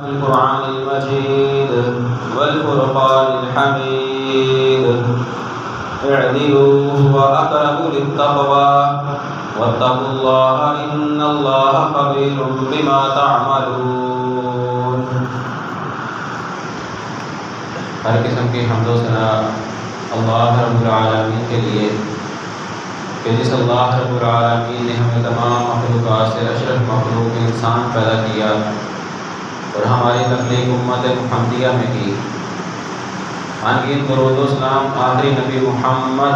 القرآن المجيد والفرقان الحميد اعدلوا هو أقرب للتقوى واتقوا الله إن الله خبير بما تعملون. ہر قسم کی حمد و ثنا اللہ رب العالمین کے لیے کہ جس اللہ رب العالمین نے ہمیں تمام مخلوقات سے اشرف مخلوق انسان پیدا کیا اور ہماری تخلیق امت محمدیہ میں کی. آنگین درود و سلام آخری نبی محمد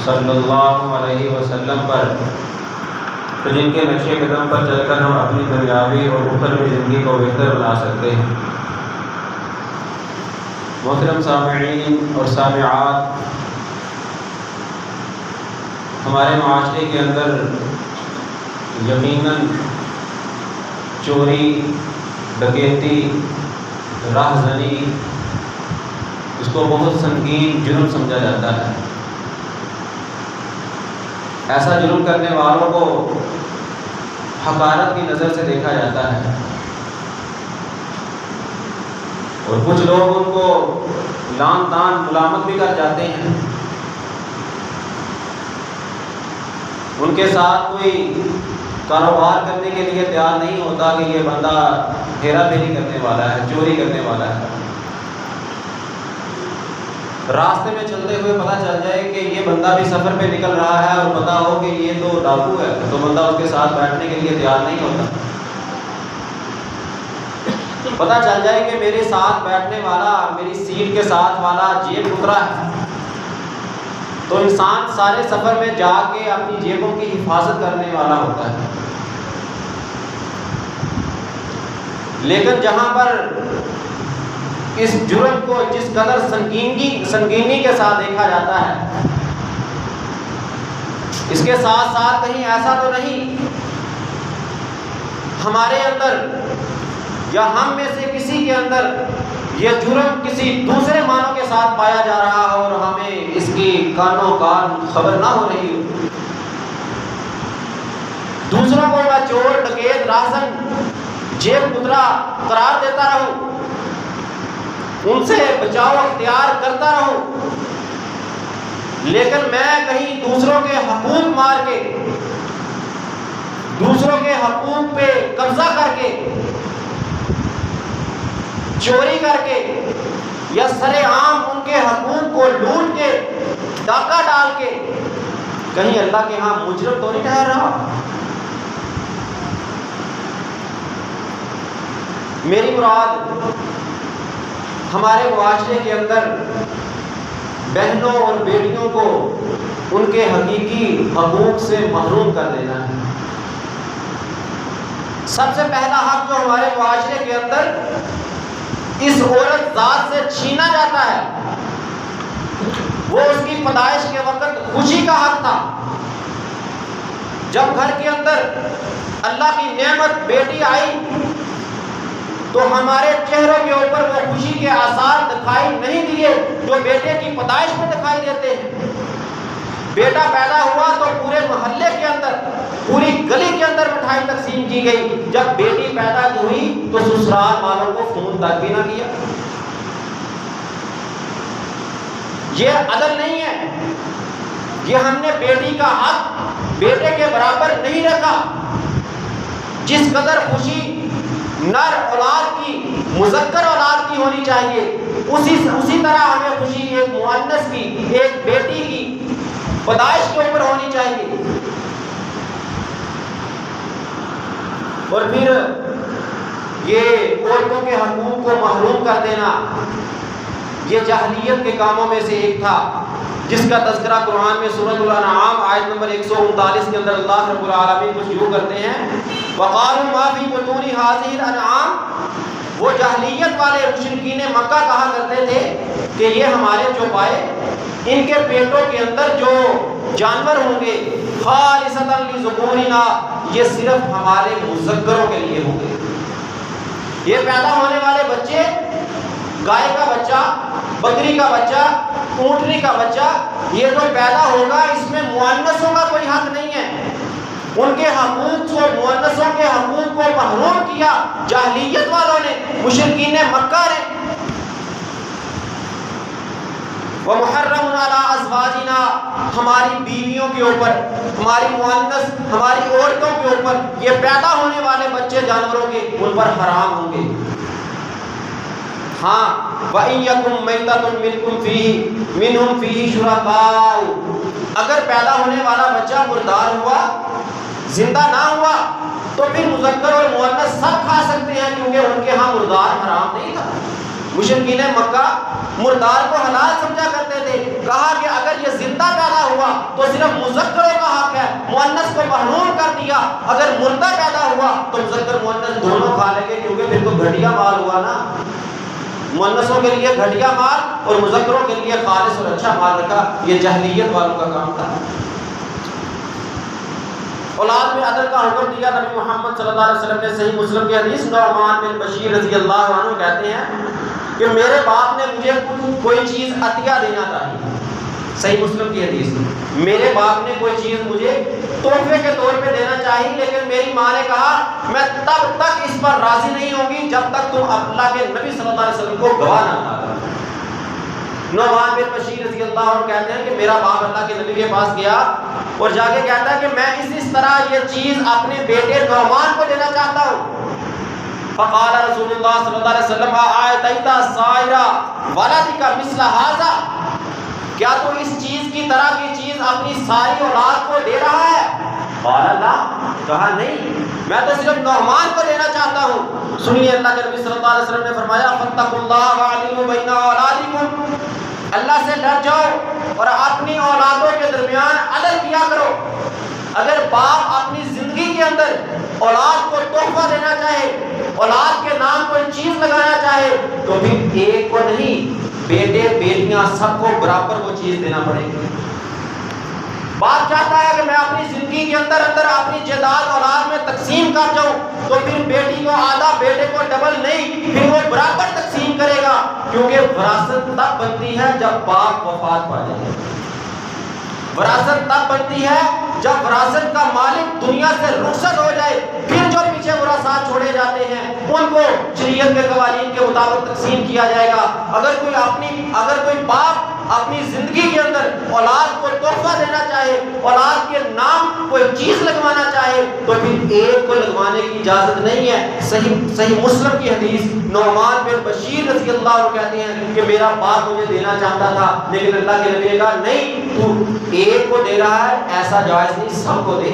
صلی اللہ علیہ وسلم پر تو جن کے نقشے قدم پر چل کر ہم اپنی دنیاوی اور اخروی زندگی کو بہتر بنا سکتے ہیں. محترم سامعین اور سامعات، ہمارے معاشرے کے اندر یقیناً چوری، ڈکیتی، راہ زنی اس کو بہت سنگین جرم سمجھا جاتا ہے. ایسا جرم کرنے والوں کو حقارت کی نظر سے دیکھا جاتا ہے اور کچھ لوگ ان کو لان تان ملامت بھی کر جاتے ہیں. ان کے ساتھ کوئی کاروبار کرنے کے لیے تیار نہیں ہوتا کہ یہ بندہ ہیرا پھیری کرنے والا ہے، چوری کرنے والا ہے. راستے میں چلتے ہوئے پتہ چل جائے کہ یہ بندہ بھی سفر پہ نکل رہا ہے اور پتہ ہو کہ یہ تو ڈاکو ہے تو بندہ اس کے ساتھ بیٹھنے کے لیے تیار نہیں ہوتا. پتہ چل جائے کہ میرے ساتھ بیٹھنے والا، میری سیٹ کے ساتھ والا جیب اترا ہے تو انسان سارے سفر میں جا کے اپنی جیبوں کی حفاظت کرنے والا ہوتا ہے. لیکن جہاں پر اس جرم کو جس قدر سنگینی کے ساتھ دیکھا جاتا ہے، اس کے ساتھ ساتھ کہیں ایسا تو نہیں ہمارے اندر یا ہم میں سے کسی کے اندر یہ جرم کسی دوسرے معنوں کے ساتھ پایا جا رہا ہو اور ہمیں اس کی کانوں کان خبر نہ ہو رہی ہو. دوسروں کو میں چور، ڈکیت، راہزن، جیب کترا قرار دیتا رہوں، ان سے بچاؤ اختیار کرتا رہوں، لیکن میں کہیں دوسروں کے حقوق مار کے، دوسروں کے حقوق پہ قبضہ کر کے، چوری کر کے یا سر عام ان کے حقوق کو لوٹ کے، ڈاکہ ڈال کے کہیں اللہ کے ہاں مجرم تو نہیں ٹھہر رہا. میری مراد ہمارے معاشرے کے اندر بہنوں اور بیٹیوں کو ان کے حقیقی حقوق سے محروم کر دینا ہے. سب سے پہلا حق جو ہمارے معاشرے کے اندر اس عورت ذات سے چھینا جاتا ہے وہ اس کی پیدائش کے وقت خوشی کا حق تھا. جب گھر کے اندر اللہ کی نعمت بیٹی آئی تو ہمارے چہروں کے اوپر وہ خوشی کے آثار دکھائی نہیں دیے جو بیٹے کی پیدائش میں دکھائی دیتے ہیں. بیٹا پیدا ہوا تو پورے محلے کے اندر، پوری گلی کے اندر مٹھائی تقسیم کی گئی. جب بیٹی پیدا ہوئی تو سسرال والوں کو فون تک بھی نہ کیا. یہ عدل نہیں ہے. یہ ہم نے بیٹی کا حق بیٹے کے برابر نہیں رکھا. جس قدر خوشی نر اولاد کی، مذکر اولاد کی ہونی چاہیے، اسی طرح ہمیں خوشی ایک مؤنث کی، ایک بیٹی کی پیدائش کے اوپر ہونی چاہیے. اور پھر یہ عورتوں کے حقوق کو محروم کر دینا یہ جاہلیت کے کاموں میں سے ایک تھا جس کا تذکرہ قرآن میں سورۃ الانعام آیت نمبر 139 کے اندر اللہ رب العالمین کچھ یوں کرتے ہیں وقالوا ما فی بطون هذه الانعام. وہ جاہلیت والے مشرکین مکہ کہا کرتے تھے کہ یہ ہمارے چوپائے، ان کے پیٹوں کے اندر جو جانور ہوں گے خالصۃ لذکورنا، یہ صرف ہمارے مذکروں کے لیے ہوں گے. یہ پیدا ہونے والے بچے، گائے کا بچہ، بکری کا بچہ، اونٹنی کا بچہ، یہ جو پیدا ہوگا اس میں مؤنثوں کا کوئی حق نہیں ہے. ان کے حقوق کو، مؤنثوں کے حقوق کو محروم کیا جاہلیت والوں نے، مشرکین مکہ نے۔ وَمُحَرَّمٌ عَلَىٰ أَزْوَاجِنَا، ہماری بیویوں کے اوپر، ہماری مؤنث، ہماری عورتوں کے اوپر یہ پیدا ہونے والے بچے جانوروں کے، ان پر حرام ہوں گے۔ ہاں وَإِن يَكُن مَيْتَةٌ مِّنْهُمْ فِيهِ شُرَكَاءُ، اگر پیدا ہونے والا بچہ مردار ہوا، زندہ نہ ہوا، تو پھر مذکر اور مؤنث سب کھا سکتے ہیں، کیونکہ ان کے ہاں مردار حرام نہیں تھا۔ مشرکین مکہ مردار کو حلال سمجھا کرتے تھے، کہا کہ اگر یہ زندہ پیدا ہوا تو صرف مذکروں کا حق ہے، مؤنث کو محروم کر دیا، اگر مردہ پیدا ہوا تو مذکر مؤنث دونوں کھا لیں گے، کیونکہ پھر تو گھٹیا مال ہوا نا۔ مؤنثوں کے لیے گھٹیا مال اور مذکروں کے لیے خالص اور اچھا مال رکھا، یہ جاہلیت والوں کا کام تھا۔ اولاد میں عدل کا حکم دیا نبی محمد صلی اللہ علیہ وسلم نے۔ صحیح مسلم کی حدیث، نعمان بن بشیر رضی اللہ عنہ کہتے ہیں کہ میرے باپ نے مجھے کوئی چیز عطیہ دینا چاہیے۔ صحیح مسلم کی حدیث، میرے باپ نے کوئی چیز مجھے تحفے کے طور پہ دینا چاہیے، لیکن میری ماں نے کہا میں تب تک اس پر راضی نہیں ہوگی جب تک تم اللہ کے نبی صلی اللہ علیہ وسلم کو گواہ نہ بنا دو۔ نعمان بن بشیر رضی اللہ عنہ کہتے ہیں کہ میرا باپ اللہ کے نبی کے پاس گیا اور جا کے کہتا ہے کہ میں اس طرح یہ چیز اپنے بیٹے نعمان کو دینا چاہتا ہوں۔ فقال رسول اللہ صلی اللہ علیہ وسلم آیتیت سائرہ ولدک مثل ھذا، کیا تو اس چیز کی طرح کی چیز اپنی ساری اولاد کو دے رہا ہے؟ قال لا، کہا نہیں، میں تو صرف نعمان کو دینا چاہتا ہوں۔ سنیے اللہ کے نبی صلی اللہ علیہ وسلم نے فرمایا فاتقوا اللہ وعدلوا بین اولادکم، اللہ سے ڈر جاؤ اور اپنی اولادوں کے درمیان عدل کیا کرو۔ اگر باپ اپنی زندگی کے اندر اولاد کو تحفہ دینا چاہے، اولاد کے نام کوئی چیز لگانا چاہے، تو پھر ایک کو نہیں، بیٹے بیٹیاں سب کو برابر وہ چیز دینا پڑے گی۔ باپ چاہتا ہے کہ میں اپنی زندگی کے اندر اپنی جائیداد اولاد میں تقسیم کر جاؤں، تو پھر بیٹی کو آدھا، بیٹے کو ڈبل نہیں، پھر وہ برابر تقسیم کرے گا، کیونکہ وراثت تب بنتی ہے جب باپ وفات پا جائے۔ وراثت تب بنتی ہے جب وراثت کا مالک دنیا سے رخصت ہو جائے، پھر جو پیچھے ورثات چھوڑے جاتے ہیں ان کو شریعت کے قوانین کے مطابق تقسیم کیا جائے گا۔ اگر کوئی باپ اپنی زندگی کے اندر اولاد کو تحفہ دینا چاہے، اولاد کے نام کوئی چیز لگوانا چاہے، تو پھر ایک کو لگوانے کی اجازت نہیں ہے۔ صحیح مسلم کی حدیث، نعمان بن بشیر رضی اللہ عنہ کہتے ہیں کہ میرا باپ مجھے دینا چاہتا تھا، لیکن اللہ کے نبی نے کہا نہیں، تو ایک کو دے رہا ہے، ایسا جائز نہیں، سب کو دے۔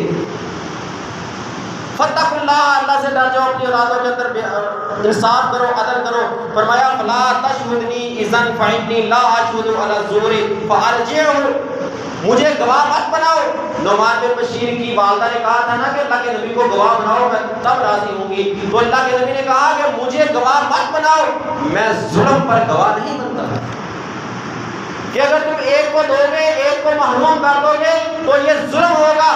فتقوا اللہ، اللہ سے ڈر جاؤ، اپنی اولادوں کے اندر انصاف کرو، عدل کرو۔ فرمایا فلا تشهدنی اذا فإنی لا اشهد على الزور فارجعه، مجھے گواہ مت بناؤ۔ نعمان بن بشیر کی والدہ نے کہا تھا نا کہ اللہ کے نبی کو گواہ بناؤ، میں تب راضی ہوں گی، تو اللہ کے نبی نے کہا کہ مجھے گواہ مت بناؤ، میں ظلم پر گواہ نہیں بنتا، کہ اگر تم ایک کو دو گے، ایک کو محروم کر دو گے تو یہ ظلم ہوگا۔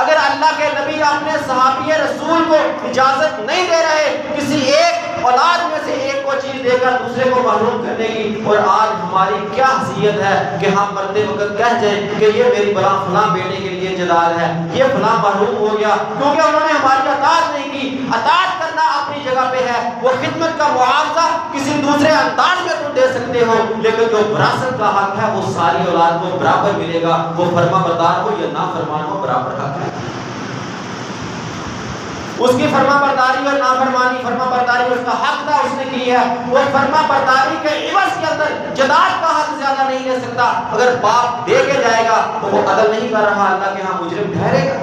اگر اللہ کے نبی اپنے صحابی رسول کو اجازت نہیں دے رہے کسی ایک اولاد میں سے ایک کو چیز دے کر دوسرے کو محروم کرنے کی، اور آج ہماری کیا حیثیت ہے کہ ہم مرتے وقت کہہ جائیں کہ یہ میری فلاں بیٹے کے لیے جدال ہے، یہ فلاں محروم ہو گیا کیونکہ انہوں نے ہماری اطاعت نہیں کی۔ اطاعت کرنا اپنی جگہ پہ ہے، وہ خدمت کا معاوضہ کسی دوسرے انداز میں تم دے سکتے ہو، لیکن جو وراثت کا حق ہے وہ ساری اولاد کو برابر ملے گا، وہ فرما بردار ہو یا نافرمان ہو، برابر حق ہے۔ اس کی فرما برداری اور نافرمانی، فرما برداری اس کا حق تھا، اس نے کی ہے، وہ فرما برداری کے عوض کے اندر جداد کا حق زیادہ نہیں لے سکتا۔ اگر باپ دے کے جائے گا تو وہ عدل نہیں کر رہا، اللہ کے ہاں مجرم ٹھہرے گا۔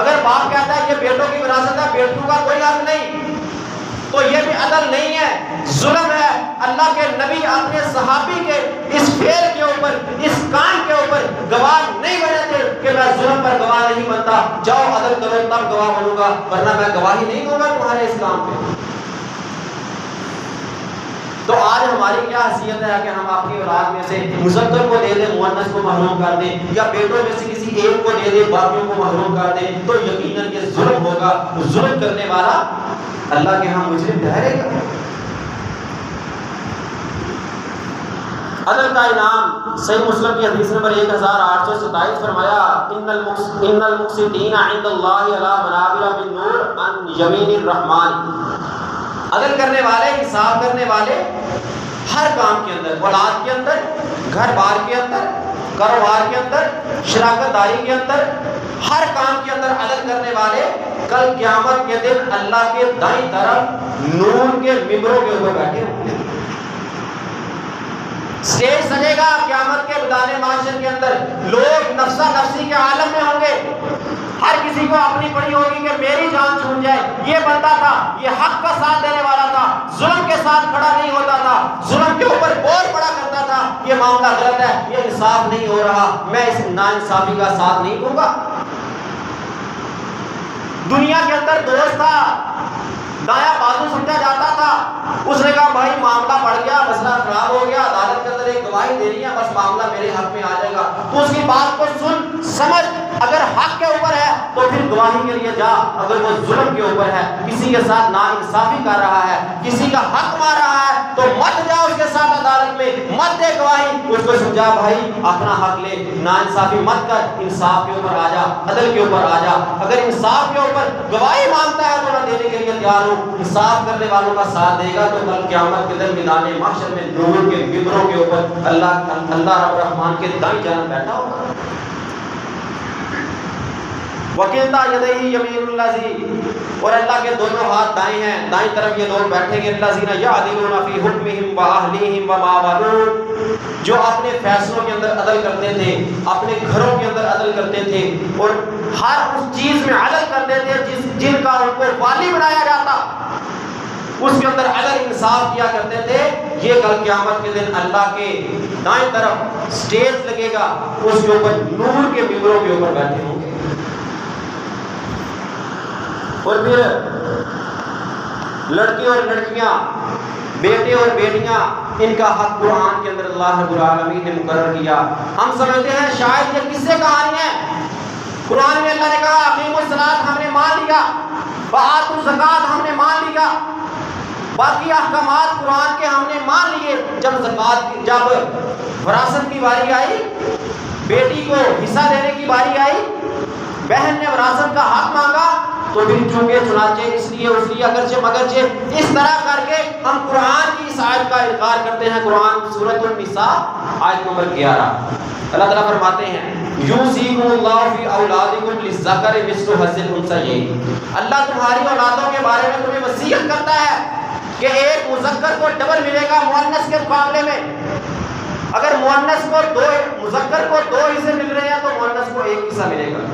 اگر باپ کہتا ہے یہ بیٹوں کی وراثت ہے، بیٹوں کا کوئی حق نہیں، تو یہ بھی عدل نہیں ہے، ظلم ہے۔ اللہ کے نبی اپنے صحابی کے اس فعل کے اوپر، اس کام کے اوپر گواہ نہیں بنے تھے کہ میں ظلم پر گواہ نہیں بنتا، جاؤ عدل کرو تب گواہ بنوں گا، ورنہ میں گواہی نہیں دوں گا تمہارے اس کام پہ۔ تو آج ہماری کیا حیثیت ہے کہ ہم اپنی اولاد میں سے مذکر کو دے دیں، مؤنث کو محروم کر دیں، یا بیٹوں میں سے کسی ایک کو دے دیں، باقیوں کو محروم کر دیں، تو یقیناً یہ ظلم ہوگا۔ ظلم کرنے والا اللہ کے ہاں مجرم ٹھہرے گا۔ عدل کا انعام صحیح مسلم کی حدیث نمبر 1827 فرمایا ان المقسطین عند اللہ علی منابر من نور عن یمین الرحمن. عدل کرنے والے، انصاف کرنے والے ہر کام کے اندر، اولاد کے اندر، گھر بار کے اندر، کاروبار کے اندر، شراکت داری کے اندر، ہر کام کے اندر عدل کرنے والے کل قیامت کے دن اللہ کے دائیں طرف نور کے ممبروں کے اوپر بیٹھے ہوں گے. اسٹیج سجے گا قیامت کے میدان معاشر کے اندر، لوگ نفسا نفسی کے عالم میں ہوں گے. ہر کسی کو اپنی پڑی ہوگی کہ میری جان چھوٹ جائے. یہ بندہ تھا، یہ حق کا ساتھ دینے والا تھا، ظلم کے ساتھ کھڑا نہیں ہوتا تھا، ظلم کے اوپر بول پڑا کرتا تھا. یہ معاملہ غلط ہے، یہ انصاف نہیں ہو رہا، میں اس ناانصافی کا ساتھ نہیں دوں گا. دنیا کے اندر دوست تھا، دایاں بازو سمجھا جاتا تھا. اس نے کہا بھائی معاملہ بڑھ گیا، مسئلہ خراب ہو گیا، عدالت کے اندر ایک گواہی دینی ہے، بس معاملہ میرے حق میں آ جائے گا. تو اس کی بات کو سن سمجھ، اگر حق کے اوپر ہے تو پھر گواہی کے لیے جا. اگر وہ ظلم کے اوپر ہے، کسی کے ساتھ ناانصافی کر رہا ہے، کسی کا حق مار رہا ہے، تو مت جا اس کے ساتھ عدالت میں، مت دے گواہی. اس کو سمجھا بھائی اپنا حق لے، ناانصافی مت کر، انصاف کے اوپر آ جا، عدل کے اوپر آ جا. اگر انصاف کے اوپر گواہی مانگتا ہے تو میں دینے کے لیے تیار ہوں. انصاف کرنے والوں کا ساتھ دے گا تو کل قیامت کے دن میدان محشر میں نور کے ممبروں کے اوپر اللہ رب الرحمن کے دائیں جانب بیٹھا ہوگا. وکلتا یدیہ یمین الذی، اور اللہ کے دونوں ہاتھ دائیں ہیں، دائیں طرف یہ لوگ بیٹھیں گے. الذین یعدلون فی حکمہم واہلیہم وما ولوا، جو اپنے فیصلوں کے اندر عدل کرتے تھے، اپنے گھروں کے اندر عدل کرتے تھے، اور ہر اس چیز میں عدل کرتے تھے جن کا ان کو والی بنایا جاتا، اس کے اندر عدل انصاف کیا کرتے تھے. یہ کل قیامت کے دن اللہ کے دائیں طرف سٹیج لگے گا، اس کے اوپر نور کے ممبروں کے اوپر بیٹھے ہوں گے. اور پھر لڑکی اور لڑکیاں، بیٹے اور بیٹیاں، ان کا حق قرآن کے اندر اللہ رب العالمین نے مقرر کیا. ہم سمجھتے ہیں شاید یہ کس سے کہانی ہے. قرآن میں اللہ نے کہا اقیموا الصلاۃ، ہم نے مان لیا، وآتوا الزکوٰۃ، ہم نے مان لیا، باقی احکامات قرآن کے ہم نے مان لیے. جب وراثت کی باری آئی، بیٹی کو حصہ دینے کی باری آئی، بہن نے وراثت کا حق مانگا، تو پھر چونکہ چنانچہ اس لیے اگرچہ مگرچہ اس طرح کر کے ہم قرآن کی اس آیت کا انکار کرتے ہیں. قرآن سورۃ النساء آیت نمبر 11 اللہ تعالیٰ فرماتے ہیں یوصیکم اللہ فی اولادکم للذکر مثل حظ الانثیین. اللہ تمہاری اولادوں کے بارے میں تمہیں وصیت کرتا ہے کہ ایک مذکر کو ڈبل ملے گا مؤنث کے مقابلے میں. اگر مذکر کو 2 حصے مل رہے ہیں تو مؤنث کو 1 حصہ ملے گا.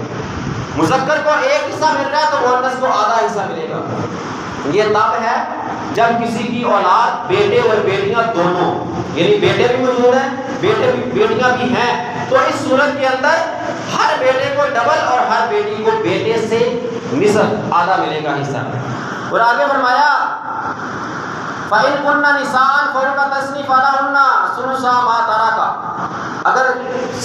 مذکر کو 1 حصہ مل رہا ہے تو مؤنث کو آدھا حصہ ملے گا. یہ تب ہے جب کسی کی اولاد بیٹے اور بیٹیاں دونوں، یعنی بیٹے بھی موجود ہیں، بیٹیاں بھی ہیں، تو اس صورت کے اندر ہر بیٹے کو ڈبل اور ہر بیٹی کو بیٹے سے نصف، آدھا ملے گا حصہ. اور آگے فرمایا فَإِن كُنَّ نِسَاءً فَوْقَ الثْنَيْنِ فَلَهُنَّ ثُلُثَا مَا تَرَكَ. اگر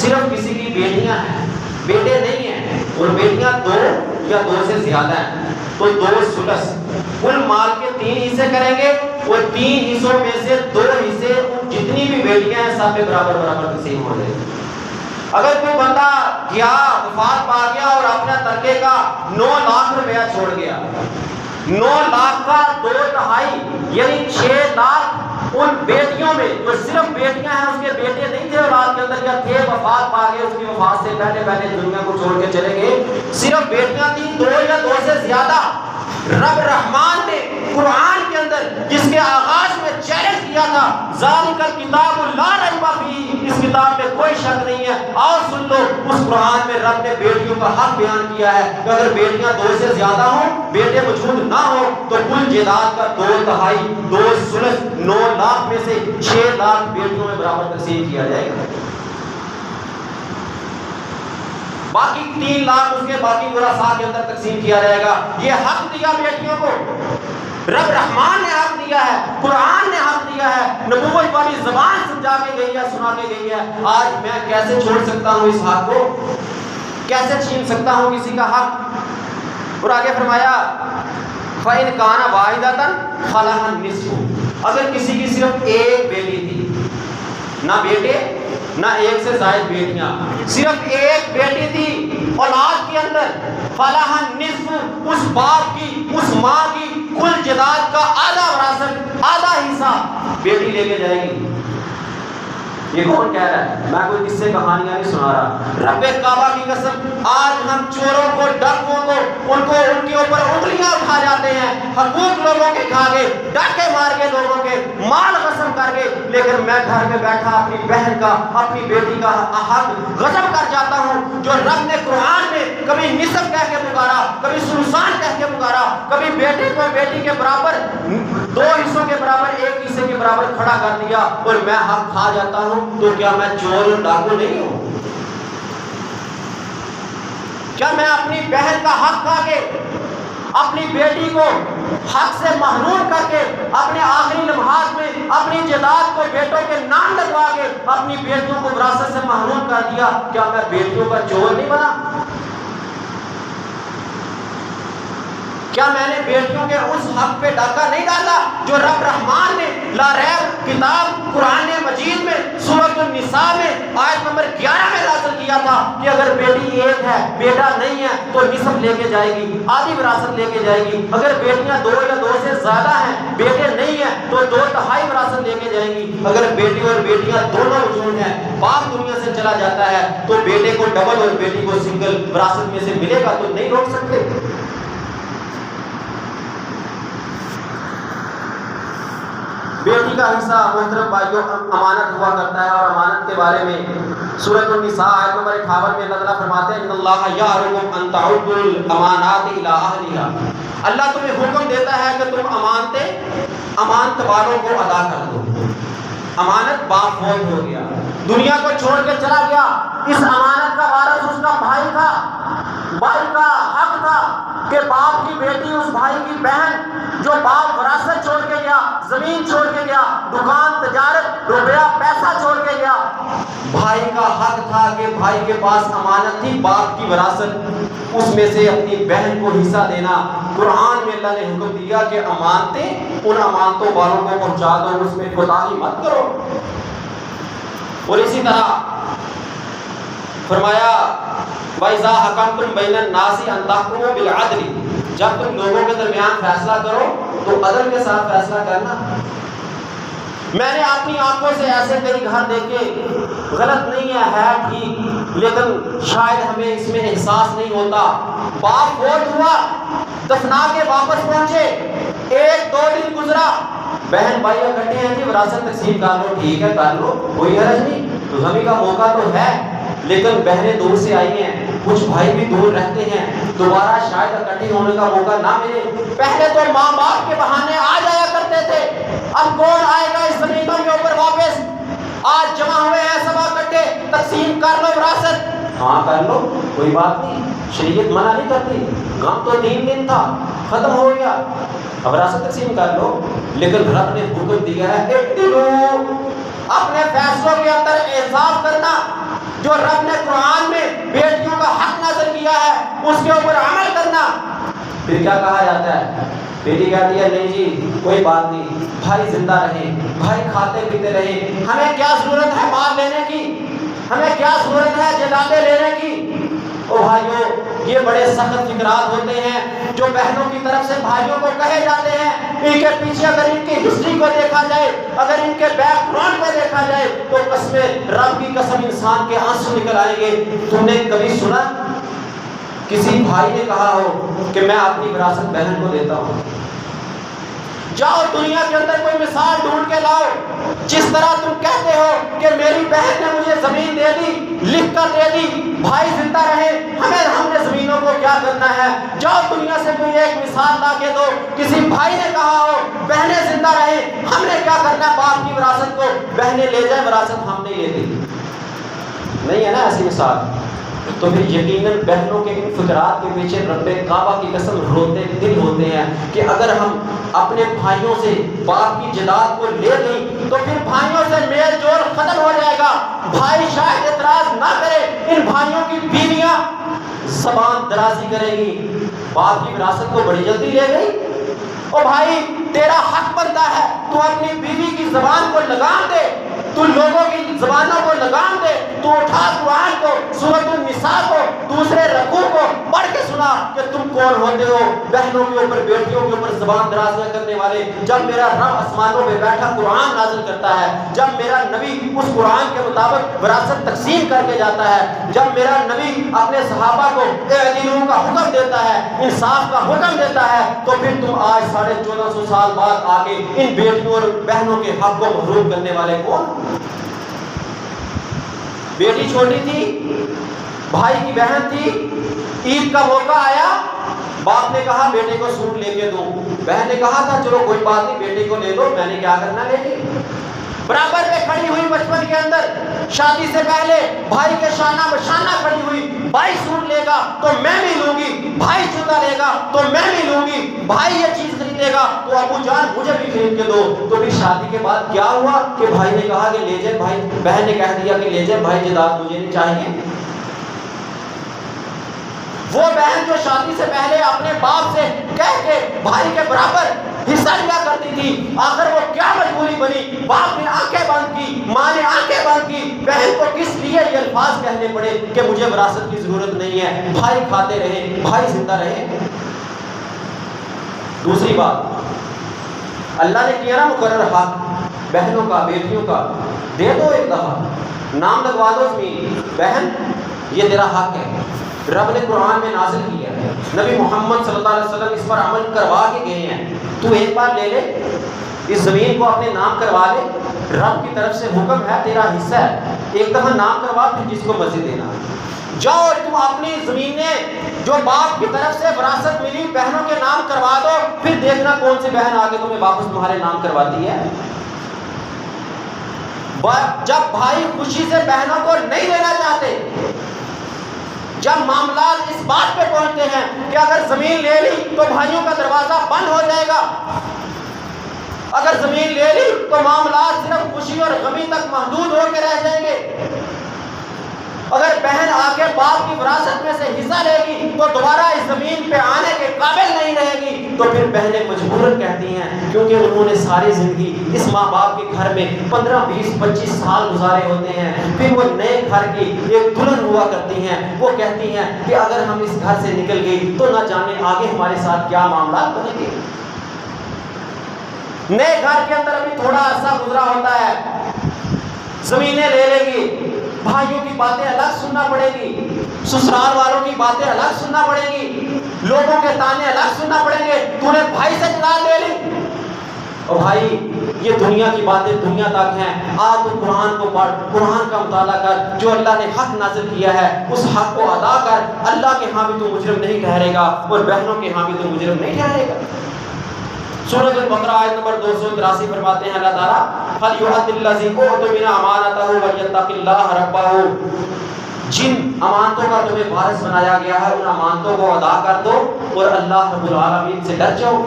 صرف کسی کی بیٹیاں ہیں، بیٹے نہیں ہیں، اور بیٹیاں 2 یا 2 سے زیادہ ہیں، تو 2 ثلث، کل مال کے 3 حصے کریں گے، اور 3 حصوں میں سے 2 حصے جتنی بھی بیٹیاں ہیں سب پہ برابر تقسیم ہو جائے. اگر کوئی بندہ گیا، وفات پا گیا اور اپنا ترکے کا 9 لاکھ روپیہ چھوڑ گیا، 9 لاکھ کا 2/3 یعنی 6 لاکھ ان بیٹیوں میں، جو صرف بیٹیاں ہیں، اس کے بیٹے نہیں تھے اولاد کے اندر، یا تھے وفات پا گئے، اس کی وفات سے پہلے دنیا کو چھوڑ کے چلے گئے، صرف بیٹیاں تھیں 2 یا 2 سے زیادہ. رب رحمان نے قرآن کے اندر جس کے آغاز میں چیلنج کیا تھا ذالک الکتاب لا ریب فیہ، اس کتاب میں کوئی شک نہیں ہے، آؤ سن لو. اس قرآن میں رب نے بیٹیوں کا حق بیان کیا ہے کہ اگر بیٹیاں 2 سے زیادہ ہوں، بیٹے موجود نہ ہو، تو کل جائیداد کا 2/3 2 ثلث 9 لاکھ میں سے 6 لاکھ بیٹیوں میں برابر تقسیم کیا جائے گا. باقی 3 لاکھ اس کے باقی ورثاء کے اندر تقسیم کیا جائے گا. یہ حق دیا بیٹیوں کو، رب رحمان نے حق دیا ہے، قرآن نے حق دیا ہے، نبوت والی زبان سمجھا کے گئی ہے، سنا کے گئی ہے. آج میں کیسے چھوڑ سکتا ہوں اس حق کو؟ کیسے چھین سکتا ہوں کسی کا حق؟ اور آگے فرمایا فَإِنْ كَانَ وَاحِدَةً فَلَهَا النِّصْفُ. اگر کسی کی صرف ایک بیٹی تھی، نہ بیٹے نہ ایک سے زائد بیٹیاں، صرف ایک بیٹی تھی اولاد کے اندر، فلاح نصف، اس باپ کی اس ماں کی کل جائیداد کا آدھا وراثت آدھا حصہ بیٹی لے کے جائے گی۔ یہ کون کہہ رہا ہے؟ میں کوئی قصے کہانیاں نہیں سنا رہا، رب کعبہ کی قسم آج ہم چوروں کو ڈاکوؤں کو ان کے اوپر انگلیاں اٹھا جاتے ہیں، حقوق لوگوں کے کھا کے ڈاکے مار کے لوگوں کے مال غصب کر کے، لیکن میں گھر میں بیٹھا اپنی بہن کا اپنی بیٹی کا حق غصب کر جاتا ہوں، جو رب نے قرآن میں کبھی نصف کہہ کے پکارا، کبھی سلسان کہہ کے پکارا، کبھی بیٹے کو بیٹی کے برابر دو حصوں کے برابر ایک حصے کے برابر کھڑا کر دیا، اور میں حق کھا جاتا ہوں، تو کیا میں چور اور ڈاکو نہیں ہوں؟ کیا میں اپنی بہن کا حق کھا کے اپنی بیٹی کو حق سے محروم کر کے اپنے آخری لمحات میں اپنی جائیداد کو بیٹوں کے نام لگوا کے اپنی بیٹیوں کو وراثت سے محروم کر دیا؟ کیا میں بیٹیوں کا چور نہیں بنا؟ کیا میں نے بیٹیوں کے اس حق پہ ڈاکہ نہیں ڈالا جو رب رحمان نے لا ریب کتاب قرآن مجید میں سورۃ النساء میں آیت نمبر 11 میں نازل کیا تھا کہ اگر بیٹی ایک ہے بیٹا نہیں ہے تو نصف لے کے جائے گی، آدھی وراثت لے کے جائے گی، اگر بیٹیاں دو یا دو سے زیادہ ہیں بیٹے نہیں ہیں تو 2/3 وراثت لے کے جائیں گی، اگر بیٹی اور بیٹیاں دونوں موجود ہیں باپ دنیا سے چلا جاتا ہے تو بیٹے کو ڈبل اور بیٹی کو سنگل وراثت میں سے ملے گا، تو نہیں روک سکتے۔ بیٹی کا حصہ محترم بھائیوں امانت ہوا کرتا ہے، اور امانت کے بارے میں سورۃ النساء آیت نمبر 58 میں اللہ تعالیٰ فرماتے ہیں ان اللہ یأمرکم ان تعدوا الامانات الی اہلها، اللہ تمہیں حکم دیتا ہے کہ تم امانت والوں کو ادا کر دو۔ امانت باپ فوت ہو گیا، دنیا کو چھوڑ کے چلا گیا، اس امانت کا وارث اس کا بھائی تھا، بھائی کا حق تھا کہ باپ کی بیٹی اس بھائی کی بہن جو باپ وراثت چھوڑ کے گیا، زمین چھوڑ کے گیا، دکان تجارت روپیہ پیسہ چھوڑ کے گیا، بھائی کا حق تھا کہ بھائی کے پاس امانت تھی باپ کی وراثت، اس میں سے اپنی بہن کو حصہ دینا۔ قرآن میں اللہ نے حکم دیا کہ امانتیں ان امانتوں والوں کو پہنچا دو، اس میں کوتاہی مت کرو۔ اور اسی طرح فرمایا وَإِذَا حَكَمْتُمْ بَيْنَ النَّاسِ أَن تَحْكُمُوا بِالْعَدْلِ، جب تم لوگوں کے درمیان فیصلہ کرو تو عدل کے ساتھ فیصلہ کرنا۔ میں نے اپنی آنکھوں سے ایسے کئی گھر دیکھے، غلط نہیں ہے ٹھیک، لیکن شاید ہمیں اس میں احساس نہیں ہوتا، باپ فوت ہوا دفنا کے واپس پہنچے، 1-2 دن گزرا، بہن بھائی اکٹھے ہیں جی وراثت تقسیم کر لو، ٹھیک ہے کر لو، کوئی حرج نہیں، غمی کا موقع تو ہے، لیکن بہنیں دور سے آئی ہیں، کچھ بھائی بھی دور رہتے ہیں، دوبارہ شاید اکٹھے ہونے کا موقع نہ ملے۔ پہلے تو ماں باپ کے بہانے آ جایا کرتے تھے، اب کون آئے گا اس زمینوں کے اوپر واپس؟ آج جمع ہوئے ہیں سب اکٹھے، تقسیم کر لو وراثت، ہاں کر لو کوئی بات نہیں، شریعت منع نہیں کرتی، غم تو 3 دن تھا ختم ہو گیا، اب وراثت تقسیم کر لو، لیکن رب نے حکم دیا ہے اپنے فیصلوں کے اندر احساس کرنا، جو رب نے قرآن میں بیٹیوں کا حق نازل کیا ہے اس کے اوپر عمل کرنا۔ پھر کیا کہا جاتا ہے؟ بیٹی کہتی ہے نہیں جی کوئی بات نہیں، بھائی زندہ رہے، بھائی کھاتے پیتے رہے، ہمیں کیا ضرورت ہے مال لینے کی، ہمیں کیا ضرورت ہے جائیدادیں لینے کی۔ او بھائیوں، یہ بڑے سخت فکرات ہوتے ہیں جو بہنوں کی طرف سے بھائیوں کو کہے جاتے ہیں، ان کے پیچھے اگر ان کی ہسٹری کو دیکھا جائے، اگر ان کے بیک گراؤنڈ کو دیکھا جائے تو قسمیں رب کی قسم انسان کے آنسو نکل آئیں گے۔ تم نے کبھی سنا کسی بھائی نے کہا ہو کہ میں اپنی وراثت بہن کو دیتا ہوں؟ جاؤ دنیا کے اندر کوئی مثال ڈھونڈ کے لاؤ، جس طرح تم کہتے ہو کہ میری بہن نے مجھے زمین دے دی، لکھ کر دے دی، بھائی زندہ رہے، ہم نے زمینوں کو کیا کرنا ہے؟ جاؤ دنیا سے کوئی ایک مثال لا کے دو، کسی بھائی نے کہا ہو بہنیں زندہ رہے، ہم نے کیا کرنا ہے باپ کی وراثت کو، بہنیں لے جائیں وراثت ہم نہیں لیتے۔ نہیں ہے نا ایسی مثال؟ تو پھر یقیناً بہنوں کے ان فکرات کے پیچھے رب کعبہ کی قسم روتے دل ہوتے ہیں کہ اگر ہم اپنے بھائیوں سے باپ کی جائیداد کو لے لیں تو پھر بھائیوں سے میل جول ختم ہو جائے گا، بھائی شاید اعتراض نہ کرے، ان بھائیوں کی بیویاں زبان درازی کریں گی، باپ کی وراثت کو بڑی جلدی لے گئی۔ او بھائی تیرا حق بنتا ہے تو اپنی بیوی کی زبان کو لگام دے، تو لوگوں کی زبانوں کو لگام دے، تو اٹھا قرآن کو، سورۃ النساء کو، دوسرے رکوع کو پڑھ کے سنا کہ تم کون ہوتے ہو بہنوں کے اوپر، بیٹیوں کے اوپر زبان درازیاں کرنے والے۔ جب میرا رب آسمانوں پہ بیٹھا قرآن نازل کرتا ہے، جب میرا نبی اس قرآن کے مطابق وراثت تقسیم کر کے جاتا ہے، جب میرا نبی اپنے صحابہ کو اعدلوا کا حکم دیتا ہے، انصاف کا حکم دیتا ہے، تو پھر تم آج 1450 سال بعد آ کے ان بیٹیوں اور بہنوں کے حق کو محروم کرنے والے کون؟ بیٹی چھوٹی تھی، بھائی کی بہن تھی، عید کا موقع آیا، باپ نے کہا بیٹے کو سوٹ لے کے دو، بہن نے کہا تھا چلو کوئی بات نہیں بیٹے کو لے دو، میں نے کیا کرنا لے کے، برابر میں کھڑی ہوئی بچپن کے اندر، شادی سے پہلے بھائی کے شانہ بشانہ کھڑی ہوئی، بھائی سوٹ لے گا تو میں بھی لوں گی، بھائی جوتا لے گا تو میں بھی لوں گی، بھائی یہ چیز خریدے گا تو ابو جان مجھے بھی خرید کے دو۔ تو پھر شادی کے بعد کیا ہوا کہ بھائی نے کہا کہ لے جائے بھائی، بہن نے کہہ دیا کہ لے جائے بھائی، جائیداد مجھے نہیں چاہیے۔ وہ بہن جو شادی سے پہلے اپنے باپ سے کہہ کے بھائی کے برابر حصہ لیا کرتی تھی، آخر وہ کیا مجبوری بنی، باپ نے آنکھیں بند کی، ماں نے آنکھیں بند کی، بہن کو کس لیے یہ الفاظ کہنے پڑے کہ مجھے وراثت کی ضرورت نہیں ہے، بھائی کھاتے رہے، بھائی زندہ رہے۔ دوسری بات، اللہ نے کیا نا مقرر حق بہنوں کا، بیٹیوں کا، دے دو ایک دفعہ، نام لگوا دو زمین، بہن یہ تیرا حق ہے، رب نے قرآن میں نازل کیا ہے، نبی محمد صلی اللہ علیہ وسلم اس پر عمل کروا کے گئے ہیں، تو ایک بار لے لے، اس زمین کو اپنے نام کروا لے، رب کی طرف سے حکم ہے، تیرا حصہ ہے، ایک دفعہ نام کروا پھر جس کو مرضی دینا۔ جاؤ تم اپنی زمینیں جو باپ کی طرف سے وراثت ملی بہنوں کے نام کروا دو، پھر دیکھنا کون سی بہن آگے تمہیں واپس تمہارے نام کرواتی ہے۔ جب بھائی خوشی سے بہنوں کو نہیں دینا چاہتے، جب معاملات اس بات پہ پہنچتے ہیں کہ اگر زمین لے لی تو بھائیوں کا دروازہ بند ہو جائے گا، اگر زمین لے لی تو معاملات صرف خوشی اور غمی تک محدود ہو کے رہ جائیں گے، اگر بہن آ کے باپ کی وراثت میں سے حصہ لے گی تو دوبارہ اس زمین پہ آنے کے قابل نہیں رہے گی، تو پھر بہنیں مجبوراً کہتی ہیں، کیونکہ انہوں نے ساری زندگی اس ماں باپ کے گھر میں 15 20 25 سال گزارے ہوتے ہیں، پھر وہ نئے گھر کی ایک دلہن ہوا کرتی ہیں، وہ کہتی ہیں کہ اگر ہم اس گھر سے نکل گئی تو نہ جانے آگے ہمارے ساتھ کیا معاملات بنیں گے۔ نئے گھر کے اندر ابھی تھوڑا عرصہ گزرا ہوتا ہے، زمینیں لے لے گی، بھائیوں کی باتیں الگ سننا پڑے گی، سسرال والوں کی باتیں الگ سننا پڑے گی، لوگوں کے تانے الگ سننا پڑیں گے، تو نے بھائی سے جلال لے لی، اور بھائی یہ دنیا کی باتیں دنیا تک ہیں، آ تو قرآن کو پڑھ، قرآن کا مطالعہ کر، جو اللہ نے حق نازل کیا ہے اس حق کو ادا کر، اللہ کے ہاں بھی تو مجرم نہیں ٹھہرے گا اور بہنوں کے ہاں بھی تو مجرم نہیں ٹھہرے گا۔ سورۃ البقرہ آیت نمبر 283 فرماتے ہیں اللہ تعالیٰ، فَلْيُؤَدِّ الَّذِي اؤْتُمِنَ أَمَانَتَهُ وَلْيَتَّقِ اللَّهَ رَبَّهُ، جن امانتوں کا تمہیں وارث بنایا گیا ہے ان امانتوں کو ادا کر دو اور اللہ رب العالمین سے ڈر جاؤ۔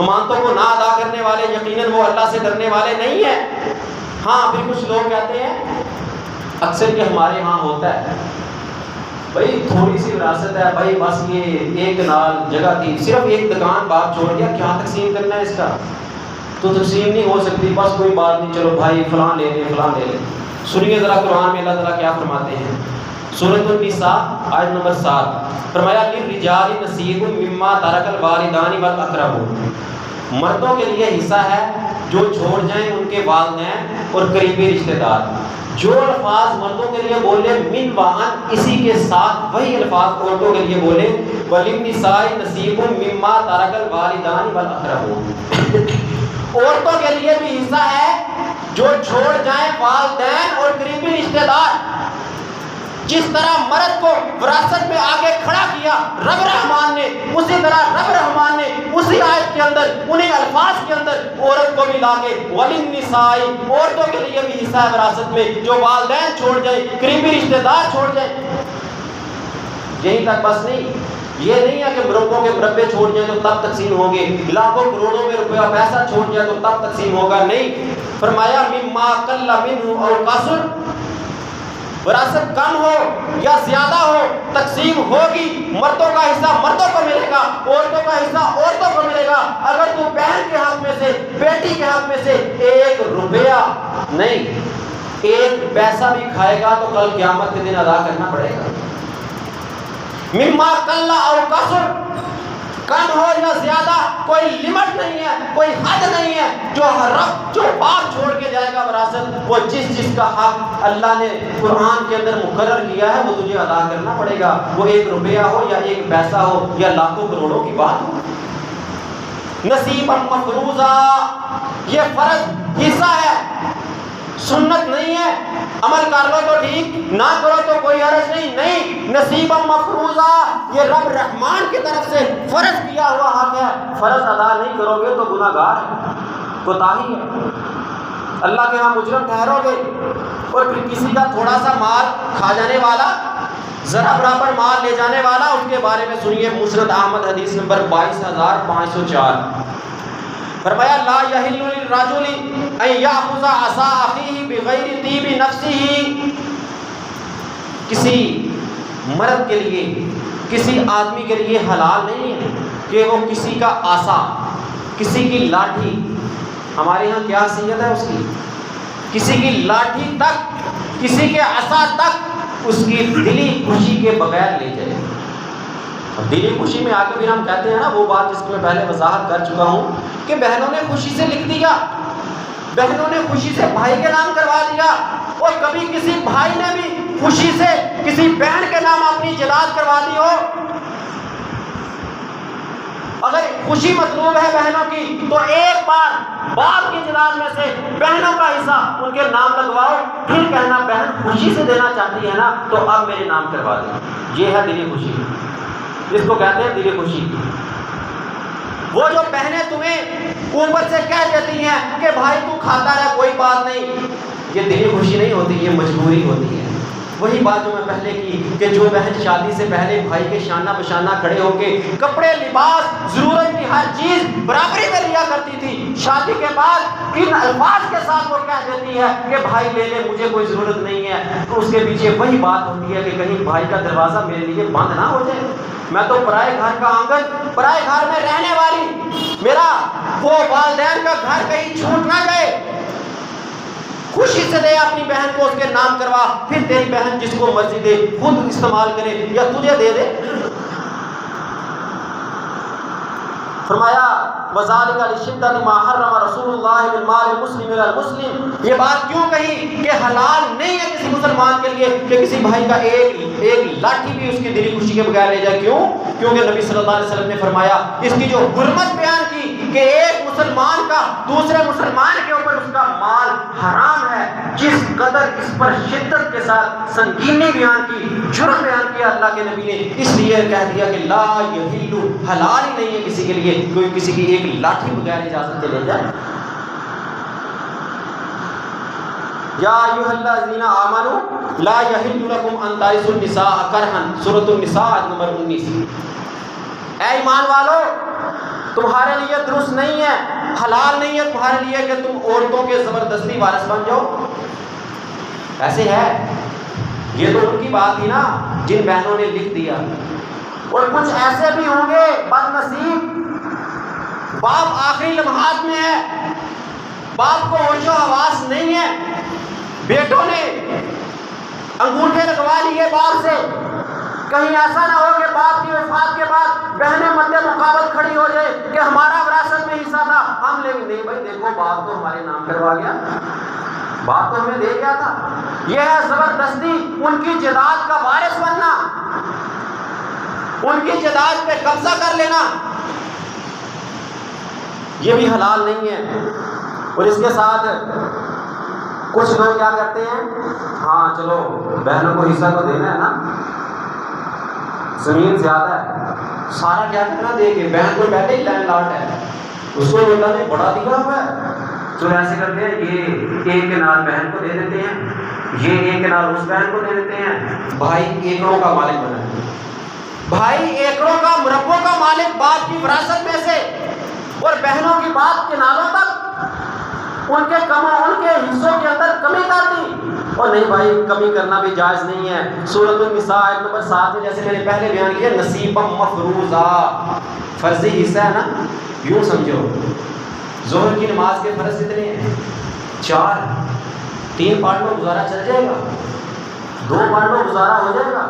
امانتوں کو نہ ادا کرنے والے یقیناً وہ اللہ سے ڈرنے والے نہیں ہیں۔ ہاں پھر کچھ لوگ کہتے ہیں اکثر کہ ہمارے ہاں ہوتا ہے، بھائی تھوڑی سی وراثت ہے، بھائی بس یہ ایک نال جگہ تھی، صرف ایک دکان باپ چھوڑ دیا، کیا تقسیم کرنا ہے اس کا، تو تقسیم نہیں ہو سکتی، بس کوئی بات نہیں، چلو بھائی فلاں لے لے فلاں لے لے۔ سنیے ذرا قرآن میں اللہ تعالیٰ کیا فرماتے ہیں، سورۃ النساء آیت نمبر 7 فرمایا، للرجال نصیب مما ترک الوالدان والاقربون، مردوں کے لیے حصہ ہے جو چھوڑ جائیں ان کے والدین اور قریبی رشتہ دار۔ جو الفاظ مردوں کے لیے بولے من وعن، اسی کے ساتھ وہی الفاظ عورتوں کے لیے بولے، وللنساء نصیب مما ترک الوالدان والاقربون، عورتوں کے لیے بھی حصہ ہے جو چھوڑ جائیں والدین اور قریبی رشتہ دار۔ جس طرح مرد کو وراثت میں آگے کھڑا کیا رب رحمان نے، اسی طرح رب رحمان نے اسی آیت کے اندر انہیں الفاظ کے اندر عورت کو بھی لا کے وللنساء، عورتوں کے لیے بھی حصہ ہے وراثت میں، جو والدین چھوڑ جائیں، قریبی رشتہ دار چھوڑ جائیں۔ یہیں تک بس نہیں، یہ نہیں ہے کہ مربوں کے مربے چھوڑ جائیں تو تب تقسیم ہوں گے، لاکھوں کروڑوں میں روپیہ پیسہ چھوڑ جائے تو تب تقسیم ہوگا، نہیں، فرمایا مما قل منہ او کثر، وراثت کم ہو یا زیادہ ہو تقسیم ہوگی، مردوں کا حصہ مردوں کو ملے گا، عورتوں کا حصہ عورتوں کو ملے گا۔ اگر تو بہن کے حق میں سے، بیٹی کے حق میں سے 1 روپیہ نہیں، ایک پیسہ بھی کھائے گا تو کل قیامت کے دن ادا کرنا پڑے گا۔ مما قل او کثر، کم ہو یا زیادہ کوئی لمٹ نہیں ہے، کوئی حد نہیں ہے۔ جو باپ چھوڑ کے جائے گا وراثت، وہ جس کا حق اللہ نے قرآن کے اندر مقرر کیا ہے وہ تجھے ادا کرنا پڑے گا، وہ 1 روپیہ ہو یا 1 پیسہ ہو یا لاکھوں کروڑوں کی بات ہو۔ نصیبا مفروضا، یہ فرض حصہ ہے، سنت نہیں ہے۔ عمل کر لو تو ٹھیک، نہ کرو تو کوئی حرج نہیں، نہیں، نصیبا مفروضا، یہ رب رحمان کی طرف سے فرض کیا ہوا حق ہے۔ فرض ادا نہیں کرو گے تو گناہ گار ہے، کوتاہی ہے، اللہ کے ہاں مجرم ٹھہرو گے۔ اور پھر کسی کا تھوڑا سا مال کھا جانے والا، ذرا برابر مال لے جانے والا، اس کے بارے میں سنیے مسند احمد حدیث نمبر 22504، فرمایا لا یحل للرجل ان یاخذ عصا اخیہ بغیر طیب نفسہ، کسی مرد کے لیے، کسی آدمی کے لیے حلال نہیں ہے کہ وہ کسی کا عصا، کسی کی لاٹھی، ہمارے ہاں کیا حیثیت ہے اس کی، کسی کی لاٹھی تک، کسی کے عصا تک اس کی دلی خوشی کے بغیر لے جائے۔ دلی خوشی میں آگے پھر ہم کہتے ہیں نا وہ بات جس کو میں پہلے وضاحت کر چکا ہوں کہ بہنوں نے خوشی سے لکھ دیا، بہنوں نے خوشی سے بھائی کے نام کروا دیا، اور کبھی کسی بھائی نے بھی خوشی سے کسی بہن کے نام اپنی جائیداد کروا دی ہو۔ اگر خوشی مطلوب ہے بہنوں کی تو ایک بار باپ کی جائیداد میں سے بہنوں کا حصہ ان کے نام لگواؤ، پھر کہنا بہن خوشی سے دینا چاہتی ہے نا تو اب میرے نام کروا دیں۔ یہ ہے دلی خوشی، جس کو کہتے ہیں دلی خوشی۔ وہ جو بہنیں تمہیں اوپر سے کہہ دیتی ہیں کہ بھائی تو کھاتا رہے کوئی بات نہیں، یہ دلی خوشی نہیں ہوتی، یہ مجبوری ہوتی ہے۔ وہی بات جو میں پہلے کی کہ جو بہن شادی سے پہلے بھائی کے شانہ بشانہ کھڑے ہو کے کپڑے، لباس، ضرورت کی ہر چیز برابری میں لیا کرتی تھی، شادی کے بعد کن الفاظ کے ساتھ وہ کہہ دیتی ہے کہ بھائی لے لے مجھے کوئی ضرورت نہیں ہے، تو اس کے پیچھے وہی بات ہوتی ہے کہ کہیں بھائی کا دروازہ میرے لیے بند نہ ہو جائے، میں تو پرائے گھر کا آنگن، پرائے گھر میں رہنے والی، میرا وہ والدین کا گھر کہیں چھوٹ نہ جائے۔ خوشی سے دے اپنی بہن کو، اس کے نام کروا، پھر تیری بہن جس کو مرضی دے خود استعمال کرے یا تجھے دے دے۔ فرمایا وذالک لشدۃ ما حرم رسول اللہ من مال المسلم الی المسلم، یہ بات کیوں کہی کہ حلال نہیں ہے کسی مسلمان کے لیے کہ کسی بھائی کا ایک لاٹھی بھی اس کی دلی خوشی کے بغیر لے جائے۔ کیوں؟ کیونکہ نبی صلی اللہ علیہ وسلم نے فرمایا، اس کی جو حرمت بیان کی کہ ایک مسلمان کا دوسرے مسلمان کے اوپر اس کا مال حرام ہے، جس قدر اس پر شدت کے ساتھ سنگینی بیان کی، جرم بیان کیا اللہ کے نبی نے، اس لیے کہہ دیا کہ لا یحل، حلال ہی نہیں ہے کسی کے لیے کوئی کسی کی ایک لاٹھی بغیر اجازت کے لے جائے۔ یا ایھا الذین آمنوا لا یحل لکم ان ترثوا النساء کرہا، سورۃ النساء نمبر 19۔ اے ایمان والو، تمہارے لیے درست نہیں ہے، حلال نہیں ہے تمہارے لیے کہ تم عورتوں کے زبردستی وارث بن جاؤ۔ ایسے ہے، یہ تو ان کی بات تھی نا جن بہنوں نے لکھ دیا، اور کچھ ایسے بھی ہوں گے بد نصیب، باپ آخری لمحات میں ہے، باپ کو ہوش و حواس نہیں ہے، بیٹوں نے انگوٹھے لگوا لیے باپ سے، کہیں ایسا نہ ہو کہ باپ کی وفات کے بعد بہنیں مد مقابل کھڑی ہو جائے کہ ہمارا وراثت میں حصہ تھا ہم لے، نہیں بھائی دیکھو باپ تو ہمارے نام کروا گیا، باپ تو ہمیں دے گیا تھا۔ یہ ہے زبردستی ان کی جائیداد کا وارث بننا، ان کی جائیداد پہ قبضہ کر لینا، یہ بھی حلال نہیں ہے۔ اور اس کے ساتھ کچھ لوگ کیا کرتے ہیں، ہاں چلو بہنوں کو حصہ تو دینا ہے نا، زمین زیادہ ہے، سارا کیا کرنا دے کے، بہن کو پہلے ہی لینڈ لارڈ ہے، اس کو اللہ نے بڑا دیا ہوا ہے، چلو ایسے کرتے ہیں یہ ایک کنال بہن کو دے دیتے ہیں، یہ ایک کنال اس بہن کو دے دیتے ہیں، بھائی ایکڑوں کا مالک بنا ہے، بھائی ایکڑوں کا مربوں کا مالک باپ کی وراثت میں سے، اور بہنوں کی بات کنالوں تک، ان کے حصوں کے اندر کمی کر دی، اور نہیں بھائی کمی کرنا بھی جائز نہیں ہے۔ سورۃ النساء آیت نمبر 7 میں جیسے میں نے پہلے بیان کیا، نصیبا مفروضا، فرضی حصہ ہے نا، یوں سمجھو ظہر کی نماز کے فرض کتنے ہیں؟ 4، 3 پڑھ لو گزارا چل جائے گا، 2 پڑھ لو گزارا ہو جائے گا۔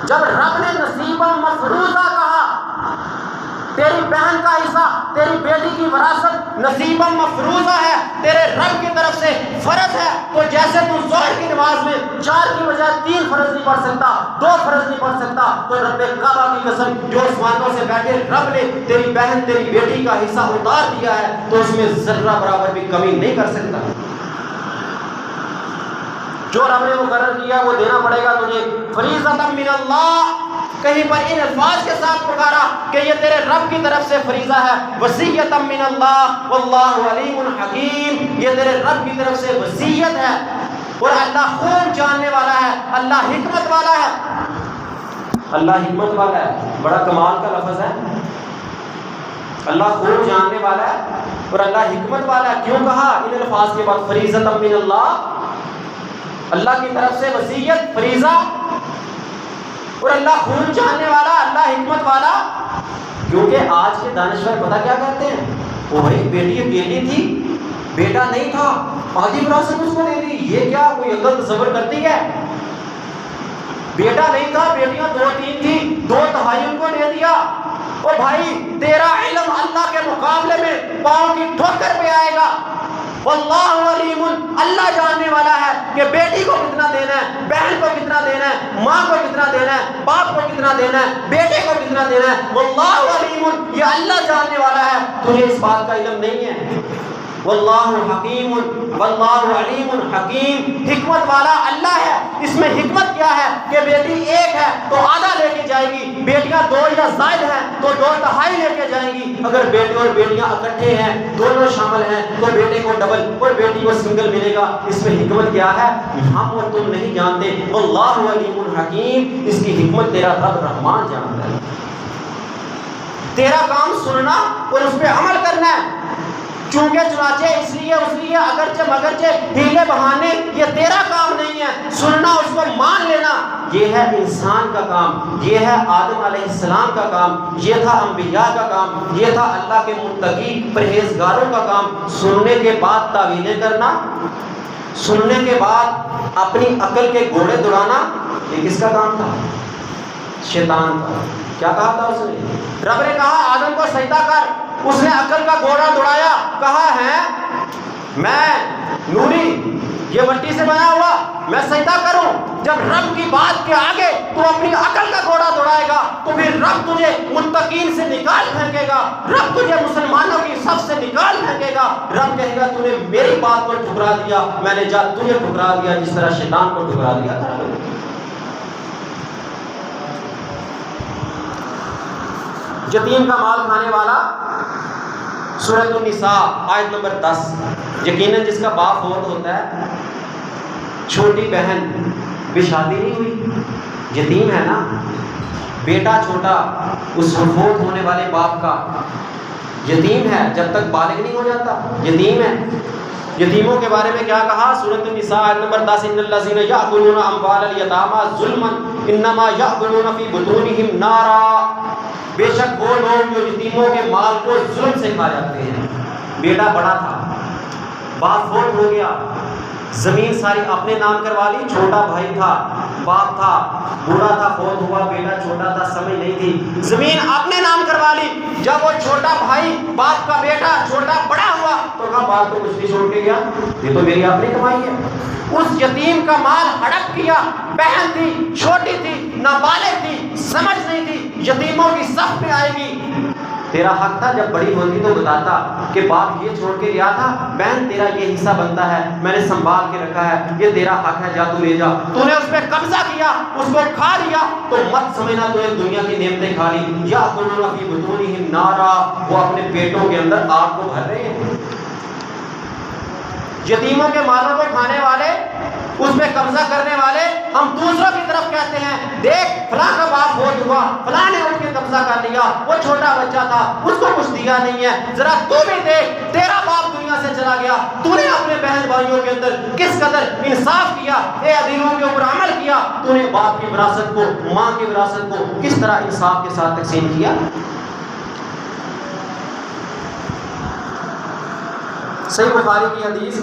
جب رب نے نصیبا مفروضہ کہا، تیری بہن کا حصہ، تیری بیٹی کی وراثت نصیبا مفروضہ ہے، تیرے رب کی طرف سے فرض ہے، تو جیسے تو ظہر کی نماز میں 4 کی بجائے 3 فرض نہیں پڑھ سکتا، 2 فرض نہیں پڑھ سکتا، تو رب کعبہ کی قسم جو آسمانوں سے بیٹھے رب نے تیری بہن تیری بیٹی کا حصہ اتار دیا ہے، تو اس میں ذرہ برابر بھی کمی نہیں کر سکتا۔ جو رب نے مقرر کیا وہ دینا پڑے گا تجھے، فریضۃ من اللہ۔ کہیں پر ان الفاظ کے ساتھ پکارا کہ یہ تیرے رب کی طرف سے فریضہ ہے، وصیۃ من اللہ واللہ علیم حکیم، یہ تیرے رب کی طرف سے وصیت ہے، اور اللہ خوب جاننے والا ہے، اللہ حکمت والا ہے۔ اللہ حکمت والا ہے، بڑا کمال کا لفظ ہے، اللہ خوب جاننے والا ہے اور اللہ حکمت والا ہے۔ کیوں کہا ان الفاظ کے بعد فریضۃ من اللہ؟ اللہ کی طرف سے وصیت فریضہ، اور اللہ خوب جاننے والا، اللہ حکمت والا۔ کیونکہ آج کے دانشور پتہ کیا کہتے ہیں، وہ بھائی بیٹی اکیلی تھی، بیٹا نہیں تھا، آدھی وراثت اس کو دے دی، یہ کیا کوئی عقل تصور کرتی ہے؟ بیٹا نہیں تھا، بیٹیاں 2-3 تھی، 2/3 ان کو دے دیا۔ اور بھائی تیرا علم اللہ کے مقابلے میں پاؤں کی ٹھوکر پہ آئے گا۔ واللہ علیم، اللہ جاننے والا ہے کہ بیٹی کو کتنا دینا ہے، بہن کو کتنا دینا ہے، ماں کو کتنا دینا ہے، باپ کو کتنا دینا ہے، بیٹے کو کتنا دینا ہے۔ واللہ علیم، یہ اللہ جاننے والا ہے، تجھے اس بات کا علم نہیں ہے۔ واللہ حکیم، واللہ علیم حکیم، حکمت والا اللہ ہے۔ اس میں حکمت کیا ہے کہ بیٹی 1 ہے تو آدھا لے کے جائے گی، بیٹیاں 2 یا زائد ہیں تو 2/2 لے کے جائیں گی۔ اگر بیٹے اور بیٹیاں اکٹھے ہیں، دونوں شامل ہیں، تو بیٹے کو ڈبل اور بیٹی کو سنگل ملے گا۔ اس میں حکمت کیا ہے ہم اور تم نہیں جانتے۔ واللہ علیم حکیم، اس کی حکمت تیرا رب رحمان جانتا ہے۔ تیرا کام سننا اور اس پہ عمل کرنا ہے، چونکہ چنانچہ اس لیے اگرچہ مگرچہ ہیلے بہانے یہ تیرا کام نہیں ہے، سننا اس کو مان لینا یہ ہے انسان کا کام، یہ ہے آدم علیہ السلام کا کام، یہ تھا انبیاء کا کام، یہ تھا اللہ کے متقی پرہیزگاروں کا کام۔ سننے کے بعد تعویلیں کرنا، سننے کے بعد اپنی عقل کے گھوڑے دوڑانا، یہ کس کا کام تھا؟ شیطان کا۔ کیا کہا تھا اس نے؟ رب نے کہا آدم کو سجدہ کر، اس نے عقل کا گھوڑا دوڑایا، کہا ہے میں نوری، یہ مٹی سے بنا ہوا، میں سجدہ کروں؟ جب رب کی بات کے آگے تو اپنی عقل کا گھوڑا دوڑائے گا تو پھر رب تجھے متقین سے نکال پھینکے گا، رب تجھے مسلمانوں کی صف سے نکال پھینکے گا۔ رب کہے گا تو نے میری بات کو ٹھکرا دیا، میں نے جا تجھے ٹھکرا دیا جس طرح شیطان کو ٹھکرا دیا تھا۔ یتیم کا مال کھانے والا، سورۃ النساء آیت نمبر 10۔ یقیناً جس کا باپ فوت ہوتا ہے، چھوٹی بہن بھی شادی نہیں ہوئی، یتیم ہے نا، بیٹا چھوٹا اس فوت ہونے والے باپ کا یتیم ہے، جب تک بالغ نہیں ہو جاتا یتیم ہے۔ یتیموں کے بارے میں کیا کہا؟ سورۃ النساء آیت نمبر 10، ان الذین یأکلون اموال الیتامی ظلما انما یأکلون فی بطونہم نارا، بے شک وہ لوگ جو یتیموں کے مال کو ظلم سے کھا جاتے ہیں۔ بیٹا بڑا تھا، باپ فوت ہو گیا، زمین ساری اپنے نام کروا لی، چھوٹا بھائی تھا، باپ تھا، بوڑھا تھا، فوت ہوا، بیٹا چھوٹا تھا، سمجھ نہیں تھی، زمین اپنے نام کروا لی۔ جب وہ چھوٹا بھائی باپ کا بیٹا چھوٹا بڑا ہوا تو کہا باپ تو کچھ نہیں چھوڑ کے گیا، یہ تو میری اپنی کمائی ہے۔ اس یتیم کا مال ہڑپ کیا، بہن تھی، چھوٹی تھی، نابالغ تھی، سمجھ نہیں تھی، یتیموں کی صف میں آئے گی۔ تیرا حق تھا جب بڑی ہوتی تو بتاتا کہ باپ یہ چھوڑ کے گیا تھا، بہن تیرا یہ حصہ بنتا ہے، میں نے سنبھال کے رکھا ہے، یہ تیرا حق ہے، جا تو لے جا۔ تو نے اس پہ قبضہ کیا، اس کو کھا لیا، تو مت سمجھنا تو نے دنیا کی نعمتیں کھا لی۔ یأکلون فی بطونہم نارا، وہ اپنے پیٹوں کے اندر آگ کو بھر رہے ہیں۔ یتیموں کے مالوں کو کھانے والے، اس پہ قبضہ کرنے والے، ہم دوسروں کی طرف کہتے ہیں دیکھ فلاں کا باپ فوت ہوا، فلاں نے اٹھ کے قبضہ کر لیا، وہ چھوٹا بچہ تھا، اس کو کچھ دیا نہیں ہے، ذرا تو بھی دیکھ تیرا باپ دنیا سے چلا گیا، تو نے اپنے بہن بھائیوں کے اندر کس قدر انصاف کیا، اے عدیلوں کے اوپر عمل کیا، تو نے باپ کی وراثت کو، ماں کی وراثت کو کس طرح انصاف کے ساتھ تقسیم کیا۔ صحیح بخاری کی حدیث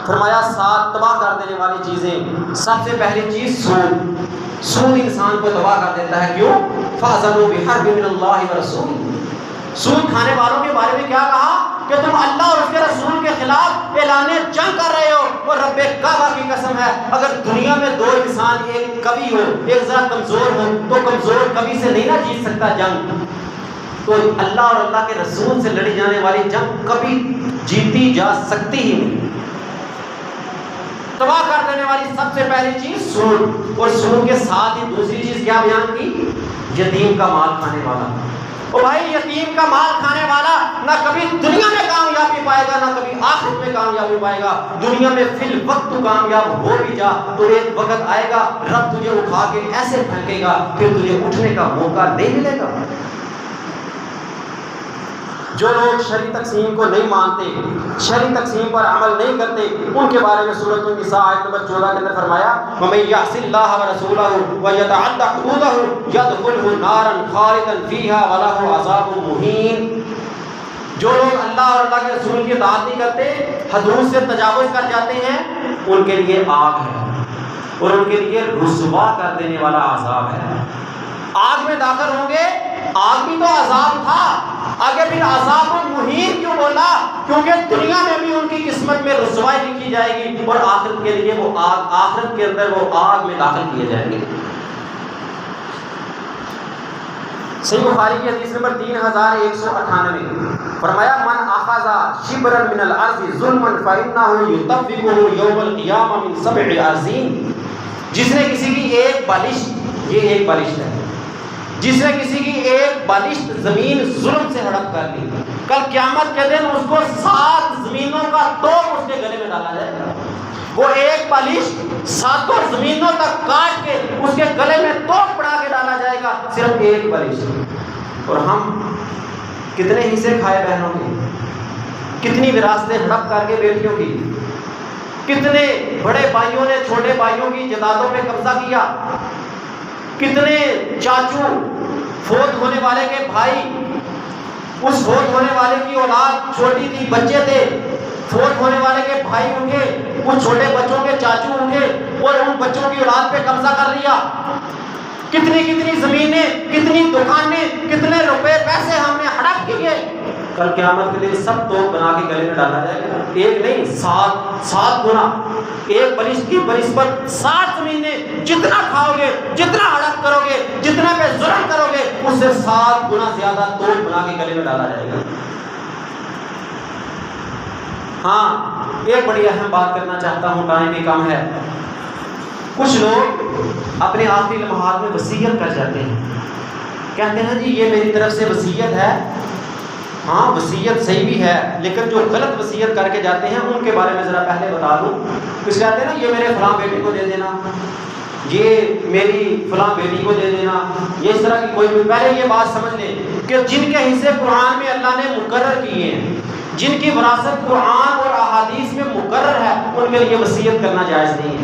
فرمایا 7 تباہ کر دینے والی چیزیں. سب سے پہلی چیز سود انسان کو تباہ کر دیتا ہے. کیوں؟ فَأَذَنُوا بِحَرْبٍ مِّنَ اللَّهِ وَرَسُولِهِ. سود کھانے والوں کے بارے میں کیا کہا کہ تم اللہ اور اس کے رسول کے خلاف اعلان جنگ کر رہے ہو. اور رب کعبہ کی قسم ہے اگر دنیا میں 2 انسان، ایک کبھی ہو ایک ذرا کمزور ہو، تو کمزور کبھی سے نہیں نہ جیت سکتا جنگ. تو اللہ اور اللہ کے رسول سے لڑی جانے والی جنگ کبھی جیتی جا سکتی ہی نہیں. تباہ کر دینے والی سب سے پہلی چیز سود. اور سود کے ساتھ ہی دوسری چیز کیا بیان کی؟ یتیم کا مال کھانے والا. اور بھائی یتیم کا مال کھانے والا نہ کبھی دنیا میں کامیابی پائے گا، نہ کبھی آخرت میں کامیابی پائے گا. دنیا میں فی الوقت تو کامیاب ہو بھی جا تو ایک وقت آئے گا رب تجھے اٹھا کے ایسے پھینکے گا پھر تجھے اٹھنے کا موقع نہیں ملے گا. جو لوگ شرعی تقسیم کو نہیں مانتے، شرعی تقسیم پر عمل نہیں کرتے، ان کے بارے میں سورۃ النساء آیت نمبر 14 کے اندر فرمایا وَمَن يَعْصِ اللَّهَ وَرَسُولَهُ وَيَتَعَدَّ حُدُودَهُ يَدْخُلْهُ نَارًا خَالِدًا فِيهَا وَلَهُ عَذَابٌ مُهِينٌ. جو لوگ اللہ اور اللہ کے رسول کی اطاعت نہیں کرتے، حدود سے تجاوز کر جاتے ہیں، ان کے لیے آگ ہے اور ان کے لیے رسوا کر دینے والا عذاب ہے. آگ میں داخل ہوں گے. آگ بھی تو عذاب تھا، آگے پھر عذاب مہین کیوں بولا؟ کیونکہ دنیا میں بھی ان کی قسمت میں رسوائی لکھی جائے گی اور آخرت کے لیے وہ آگ، آخرت کے اندر وہ آگ میں داخل کیے جائیں گے. صحیح بخاری کی حدیث نمبر 3198 فرمایا من اخذ شبرا من الارض ظلما فانه يطبقه يوم القيامه من 7 عظیم. جس نے کسی کی ایک بالشت، یہ ایک بالشت ہے، جس نے کسی کی ایک بالشت زمین ظلم سے ہڑپ کر لی، کل قیامت کے دن اس کو 7 زمینوں کا توپ اس کے گلے میں ڈالا جائے گا. وہ ایک بالشت 7 زمینوں تک کاٹ کے اس کے گلے میں توپ پڑا کے ڈالا جائے گا، صرف ایک بالشت. اور ہم کتنے حصے کھائے بہنوں کے، کتنی وراثتیں ہڑپ کر کے بیٹیوں کی، کتنے بڑے بھائیوں نے چھوٹے بھائیوں کی جائیدادوں پہ قبضہ کیا، کتنے چاچو فوت ہونے والے کے بھائی، اس فوت ہونے والے کی اولاد چھوٹی تھی، بچے تھے، فوت ہونے والے کے بھائی اٹھے، اس چھوٹے بچوں کے چاچو اٹھے اور ان بچوں کی اولاد پہ قبضہ کر لیا. کتنی زمینیں، کتنی دکانیں، کتنے روپے پیسے ہم نے ہڑپ کیے. کل قیامت کے دن سب توپ بنا کے گلے میں ڈالا جائے گا. ایک نہیں، 7 گنا. ایک بالشت کی بنسبت 7 زمینیں، جتنا کھاؤ گے، جتنا ہڑپ کرو گے، جتنا پہ ظلم کرو گے، اس سے 7 گنا زیادہ توپ بنا کے گلے میں ڈالا جائے گا. ہاں ایک بڑی اہم بات کرنا چاہتا ہوں، ٹائم بھی کم ہے. کچھ لوگ اپنے آخری لمحات میں وصیت کر جاتے ہیں، کہتے ہیں جی یہ میری طرف سے وصیت ہے. ہاں وصیت صحیح بھی ہے، لیکن جو غلط وصیت کر کے جاتے ہیں ان کے بارے میں ذرا پہلے بتا دوں. کچھ کہتے ہیں نا یہ میرے فلاں بیٹے کو دے دینا، یہ میری فلاں بیٹی کو دے دینا، یہ اس طرح کی کوئی بھی. پہلے یہ بات سمجھ لیں کہ جن کے حصے قرآن میں اللہ نے مقرر کیے ہیں، جن کی وراثت قرآن اور احادیث میں مقرر ہے، ان کے لیے وصیت کرنا جائز نہیں ہے.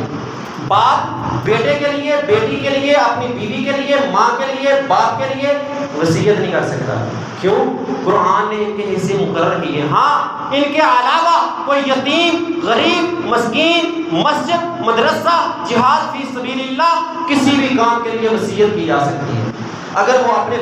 باپ بیٹے کے لیے، بیٹی کے لیے، اپنی بیوی کے لیے، ماں کے لیے، باپ کے لیے وصیت نہیں کر سکتا. کیوں؟ قرآن نے ان کے حصے مقرر کیے. ہاں ان کے علاوہ کوئی یتیم، غریب، مسکین، مسجد، مدرسہ، جہاد فی سبیل اللہ، کسی بھی کام کے لیے وصیت کی جا سکتی ہے. اگر وہ اپنے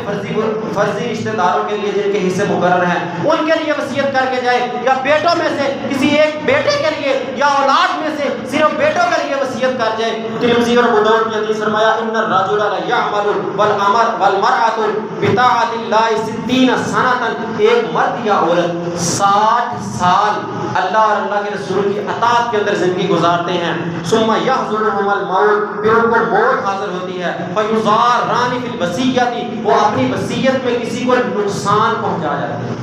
فرضی رشتہ داروں کے لیے جن کے حصے مقرر ہیں ان کے لیے وصیت کر کے جائے، یا بیٹوں میں سے کسی ایک بیٹے کے لیے یا اولاد میں سے صرف بیٹوں کے لیے وصیت کر جائے. ترمذی اور ابو داؤد کی حدیث فرمایا ان الرجل لا يعمل والمرأة بطاعة الله 60 سنة. ایک مرد یا عورت 60 سال اللہ اور اللہ کے رسول کی اطاعت کے اندر زندگی گزارتے ہیں. ثم يحضرهم الموت، پھر ان کو موت حاضر ہوتی ہے. فيضاران في الوصية، وہ اپنی وصیت میں کسی کو نقصان پہنچا جاتے ہیں.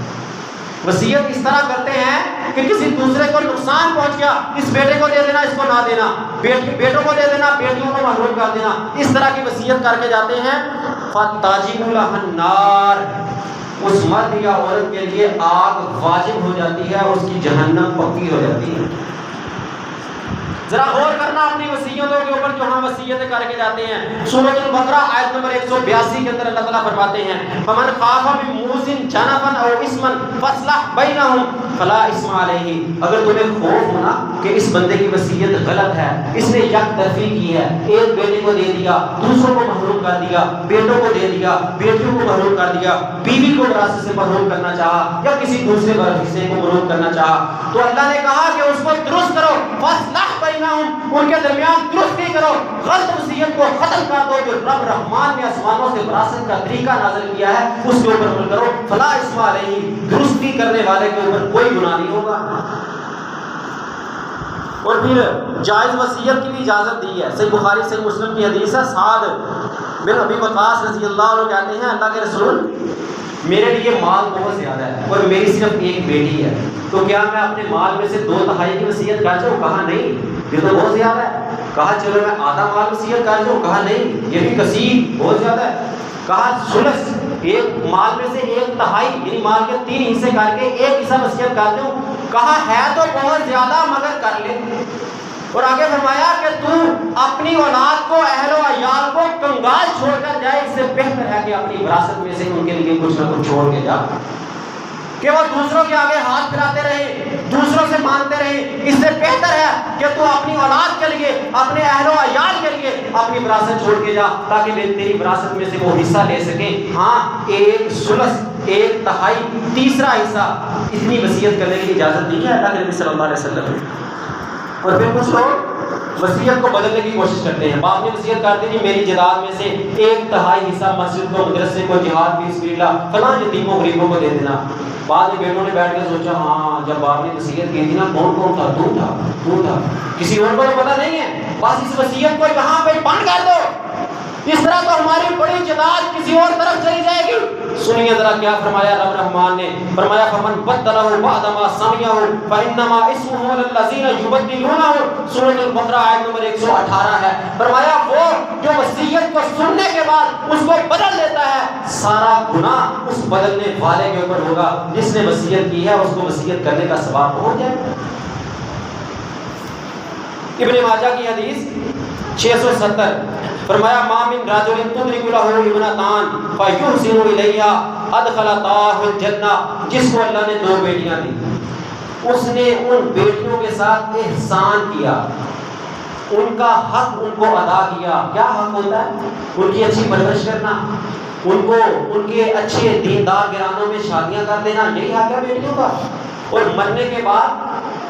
وصیت اس طرح کرتے ہیں کہ کسی دوسرے کو نقصان پہنچ گیا، اس بیٹے کو دے دینا، اس کو نہ دینا، بیٹوں کو دے دینا، بیٹیوں کو محروم کر دینا، اس طرح کی وصیت کر کے جاتے ہیں. فَتَجِبُ لَهَا النَّارُ، اس مرد یا عورت کے لیے آگ واجب ہو جاتی ہے، اس کی جہنم پکی ہو جاتی ہے. ذرا غور کرنا اپنی وصیتوں کے اوپر جو ہم وصیتیں کر کے جاتے ہیں۔ سورۃ البقرہ آیت نمبر 182 کے اندر اللہ تعالیٰ فرماتے ہیں فمن خاف من موص جنفا او اثما فاصلح بینہم فلا اثم علیہ۔ اگر تمہیں خوف ہونا کہ اس بندے کی وصیت غلط ہے، اس نے یک طرفی کی ہے، ایک بیٹے کو دے دیا، دوسروں کو محروم کر دیا، بیٹوں کو دے دیا، بیٹیوں کو محروم کر دیا، بیوی کو وراثت سے محروم کرنا چاہا یا کسی دوسرے حصے کو محروم کرنا چاہا، تو اللہ نے کہا کہ اس کو درست کرو، فاصلح بینہم، ان کے درمیان درستی کرو، غلط وصیت کو ختم کر دو۔ جو رب رحمان نے آسمانوں سے وراثت کا طریقہ نازل کیا ہے اس کے اوپر عمل کرو، فلا اسم علیہ، درستی کرنے والے کے اوپر کوئی گناہ نہیں ہوگا۔ اور پھر جائز وصیت کی بھی اجازت دی ہے۔ صحیح بخاری صحیح مسلم کی حدیث ہے، سعد بن ابی وقاص رضی اللہ عنہ کہتے ہیں اللہ کے رسول میرے لیے مال بہت زیادہ ہے اور میری صرف ایک بیٹی ہے، تو کیا میں اپنے مال میں سے 2/3 کی وصیت کر جاؤں؟ کہا نہیں، یہ تو بہت زیادہ ہے۔ کہا چلو میں آدھا مال وصیت کر جاؤں؟ کہا نہیں، یہ بھی کثیر بہت زیادہ ہے۔ کہا ثلث، ایک مال میں سے 1/3 یعنی مال کے 3 حصے کر کے 1 حصہ وصیت کر دوں؟ کہا ہے تو بہت زیادہ مگر کر لے۔ اور آگے فرمایا کہ تو اپنی اولاد کو، اہل و عیال کو کنگال چھوڑ کر جائے، اس سے بہتر ہے کہ اپنی وراثت میں سے ان کے لیے کچھ نہ کچھ چھوڑ کے جا، کہ وہ دوسروں کے آگے ہاتھ پھیلاتے رہے، دوسروں سے مانتے رہے۔ اس سے بہتر ہے کہ تو اپنی اولاد کے لیے، اپنے اہل و عیال کے لیے اپنی وراثت چھوڑ کے جا، تاکہ تیری وراثت میں سے وہ حصہ لے سکیں۔ ہاں، 1 ثلث، 1/3، تیسرا حصہ، اتنی وصیت کرنے کی اجازت دی ہے اللہ کے نبی صلی اللہ علیہ وسلم نے۔ اور پھر کچھ لوگ وصیت کو بدلنے کی کوشش کرتے ہیں۔ باپ نے وصیت کر دی میری جائیداد میں سے 1/3 حصہ مسجد کو، مدرسے کو، جہاد فی سبیل اللہ، فلاں یتیموں غریبوں کو دے دینا۔ بعد میں بیٹوں نے بیٹھ کے سوچا ہاں جب باپ نے وصیت کی تھی نا، کون تھا؟ تو تھا، کسی اور کو تو پتہ نہیں ہے، بس اس وصیت کو یہاں پہ بند کر دو، اس طرح تو ہماری بڑی جائیداد کسی اور طرف چلی جائے گی۔ سنیے ذرا کیا فرمایا رب رحمان نے، فرمایا فمن بدلہ بعد ما سمعہ فانما اسمہ علی الذین یبدلونہ، سورۃ البقرہ آیت نمبر 118 ہے۔ فرمایا وہ جو وصیت کو سننے کے بعد اس کو بدل دیتا ہے، سارا گناہ اس بدلنے والے کے اوپر ہوگا جس نے وصیت کی ہے، اس کو وصیت کرنے کا ثواب پہنچ جائے۔ ابن ماجہ کی حدیث 670، فرمایا ما من رجل تدرک له ابنتان فیحسن الیہا ادخلتاہ الجنہ، جس کو اللہ نے 2 بیٹیاں دی، اس نے ان بیٹیوں کے ساتھ احسان کیا، ان کا حق ان کو ادا کیا۔ کیا حق ہوتا ہے؟ ان کی اچھی پرورش کرنا، ان کو ان کے اچھے دیندار گھرانوں میں شادیاں کر دینا، یہی حق ہے بیٹیوں کا۔ اور مرنے کے بعد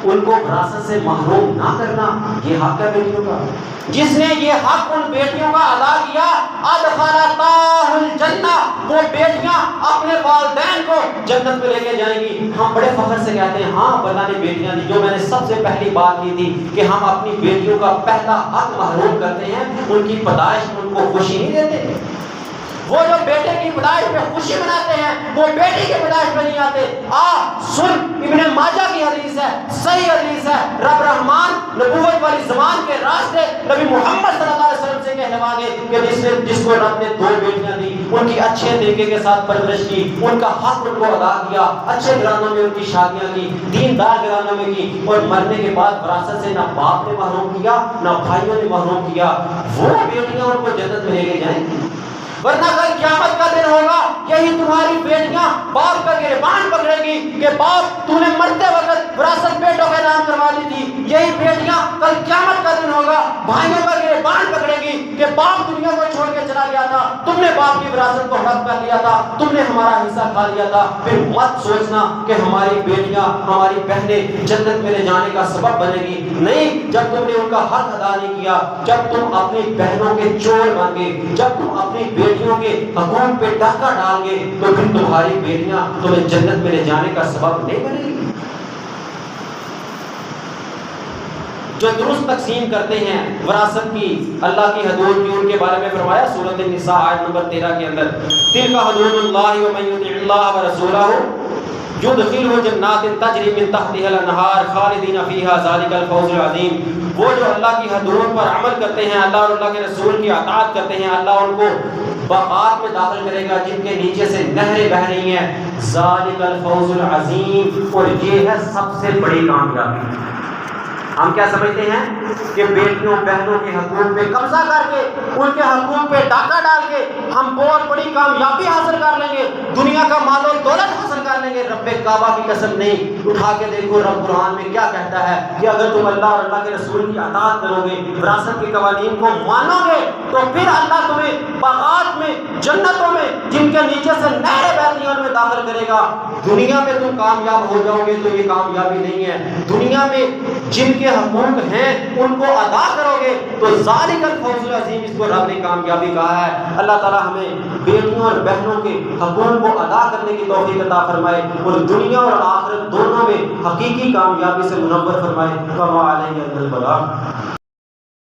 ان کو وراثت سے محروم نہ کرنا، یہ حق ہے بیٹیوں کا۔ جس نے یہ حق ان بیٹیوں کا ادا کیا، ادخلتاہ الجنہ، وہ بیٹیاں اپنے والدین کو جنت میں لے کے جائیں گی۔ ہم بڑے فخر سے کہتے ہیں ہاں اللہ نے بیٹیاں دی، جو میں نے سب سے پہلی بات کی تھی کہ ہم اپنی بیٹیوں کا پہلا حق محروم کرتے ہیں، ان کی پیدائش ان کو خوشی نہیں دیتے۔ وہ جو بیٹے کی پیدائش پہ خوشی مناتے ہیں، وہ بیٹی کی پیدائش پہ نہیں آتے۔ سن، ابن ماجہ کی حدیث ہے، صحیح حدیث ہے، رب رحمان نبوت والی زمان کے راستے نبی محمد صلی اللہ علیہ وسلم سے کہلوا گے کہ جس کو رب نے 2 بیٹیاں دی، ان کی اچھے طریقے کے ساتھ پرورش کی، ان کا حق ان کو ادا کیا، اچھے گھرانوں میں ان کی شادیاں کی، دیندار گھرانوں میں کی، اور مرنے کے بعد وراثت سے نہ باپ نے محروم کیا نہ بھائیوں نے محروم کیا، وہ بیٹیاں ان کو جنت میں لے کے جائیں گی۔ ورنہ کل قیامت کا دن ہوگا، یہی تمہاری بیٹیاں باپ کا گریبان پکڑے گی کہ باپ تو نے مرتے وقت وراثت بیٹوں کے نام کروا دی تھی۔ یہی بیٹیاں کل قیامت کا دن ہوگا، بھائیوں کا گریبان پکڑے گی کہ باپ دنیا کو چھوڑ کے چلا گیا تھا، تم نے باپ کی وراثت کو ہڑپ کر لیا تھا، تم نے ہمارا حصہ کھا لیا تھا۔ پھر مت سوچنا کہ ہماری بیٹیاں، ہماری بہنیں جنت میں لے جانے کا سبب بنے گی، نہیں۔ جب تم نے ان کا حق ادا نہیں کیا، جب تم اپنی بہنوں کے چور بن گئے، جب تم اپنی بیٹیوں کے حقوق پہ ڈاکہ ڈال گے، تو پھر تمہاری بیٹیاں تمہیں جنت میں لے جانے کا سبب نہیں بنے گی۔ جو درست تقسیم کرتے ہیں وراثت کی، اللہ کی حدود کی، ان کے بارے میں فرمایا سورۃ النساء آیت نمبر 13 کے اندر، تلک حدود اللہ ومن یطع اللہ ورسولہ یدخلہ جنات تجری من تحتها الانہار خالدین فیہا ذلک الفوز العظیم۔ وہ جو اللہ کی حدود پر عمل کرتے ہیں، اللہ اور اللہ کے رسول کی اطاعت کرتے ہیں، اللہ ان کو باغات میں داخل کرے گا جن کے نیچے سے نہریں بہہ رہی ہیں، ذالک الفوز العظیم، اور یہ ہے سب سے بڑی کامیابی۔ ہم کیا سمجھتے ہیں کہ بیٹیوں بہنوں کے حقوق پہ قبضہ کر کے ان کے حقوق پہ ڈاکہ ڈال کے ہم بہت بڑی کامیابی حاصل کر لیں گے، دنیا کا مال و دولت حاصل کر لیں گے۔ رب کعبہ کی قسم نہیں، اٹھا کے دیکھو رب قرآن میں کیا کہتا ہے کہ اگر تم اللہ اور اللہ کے رسول کی اطاعت کرو گے، وراثت کے قوانین کو مانو گے، تو پھر اللہ تمہیں باغات میں، جنتوں میں جن کے نیچے سے نہریں بہتی ہیں ان میں داخل کرے گا۔ دنیا میں تم کامیاب ہو جاؤ گے تو یہ کامیابی نہیں ہے، دنیا میں جن کے حقوق ہیں ان کو ادا کرو گے تو ذالک الفوز العظیم، اس کو رب نے کامیابی کہا ہے۔ اللہ تعالی ہمیں بیٹیوں اور بہنوں کے حقوق کو ادا کرنے کی توفیق عطا فرمائے اور دنیا اور آخرت دونوں میں حقیقی کامیابی سے منور فرمائے۔ وما علینا الا البلاغ۔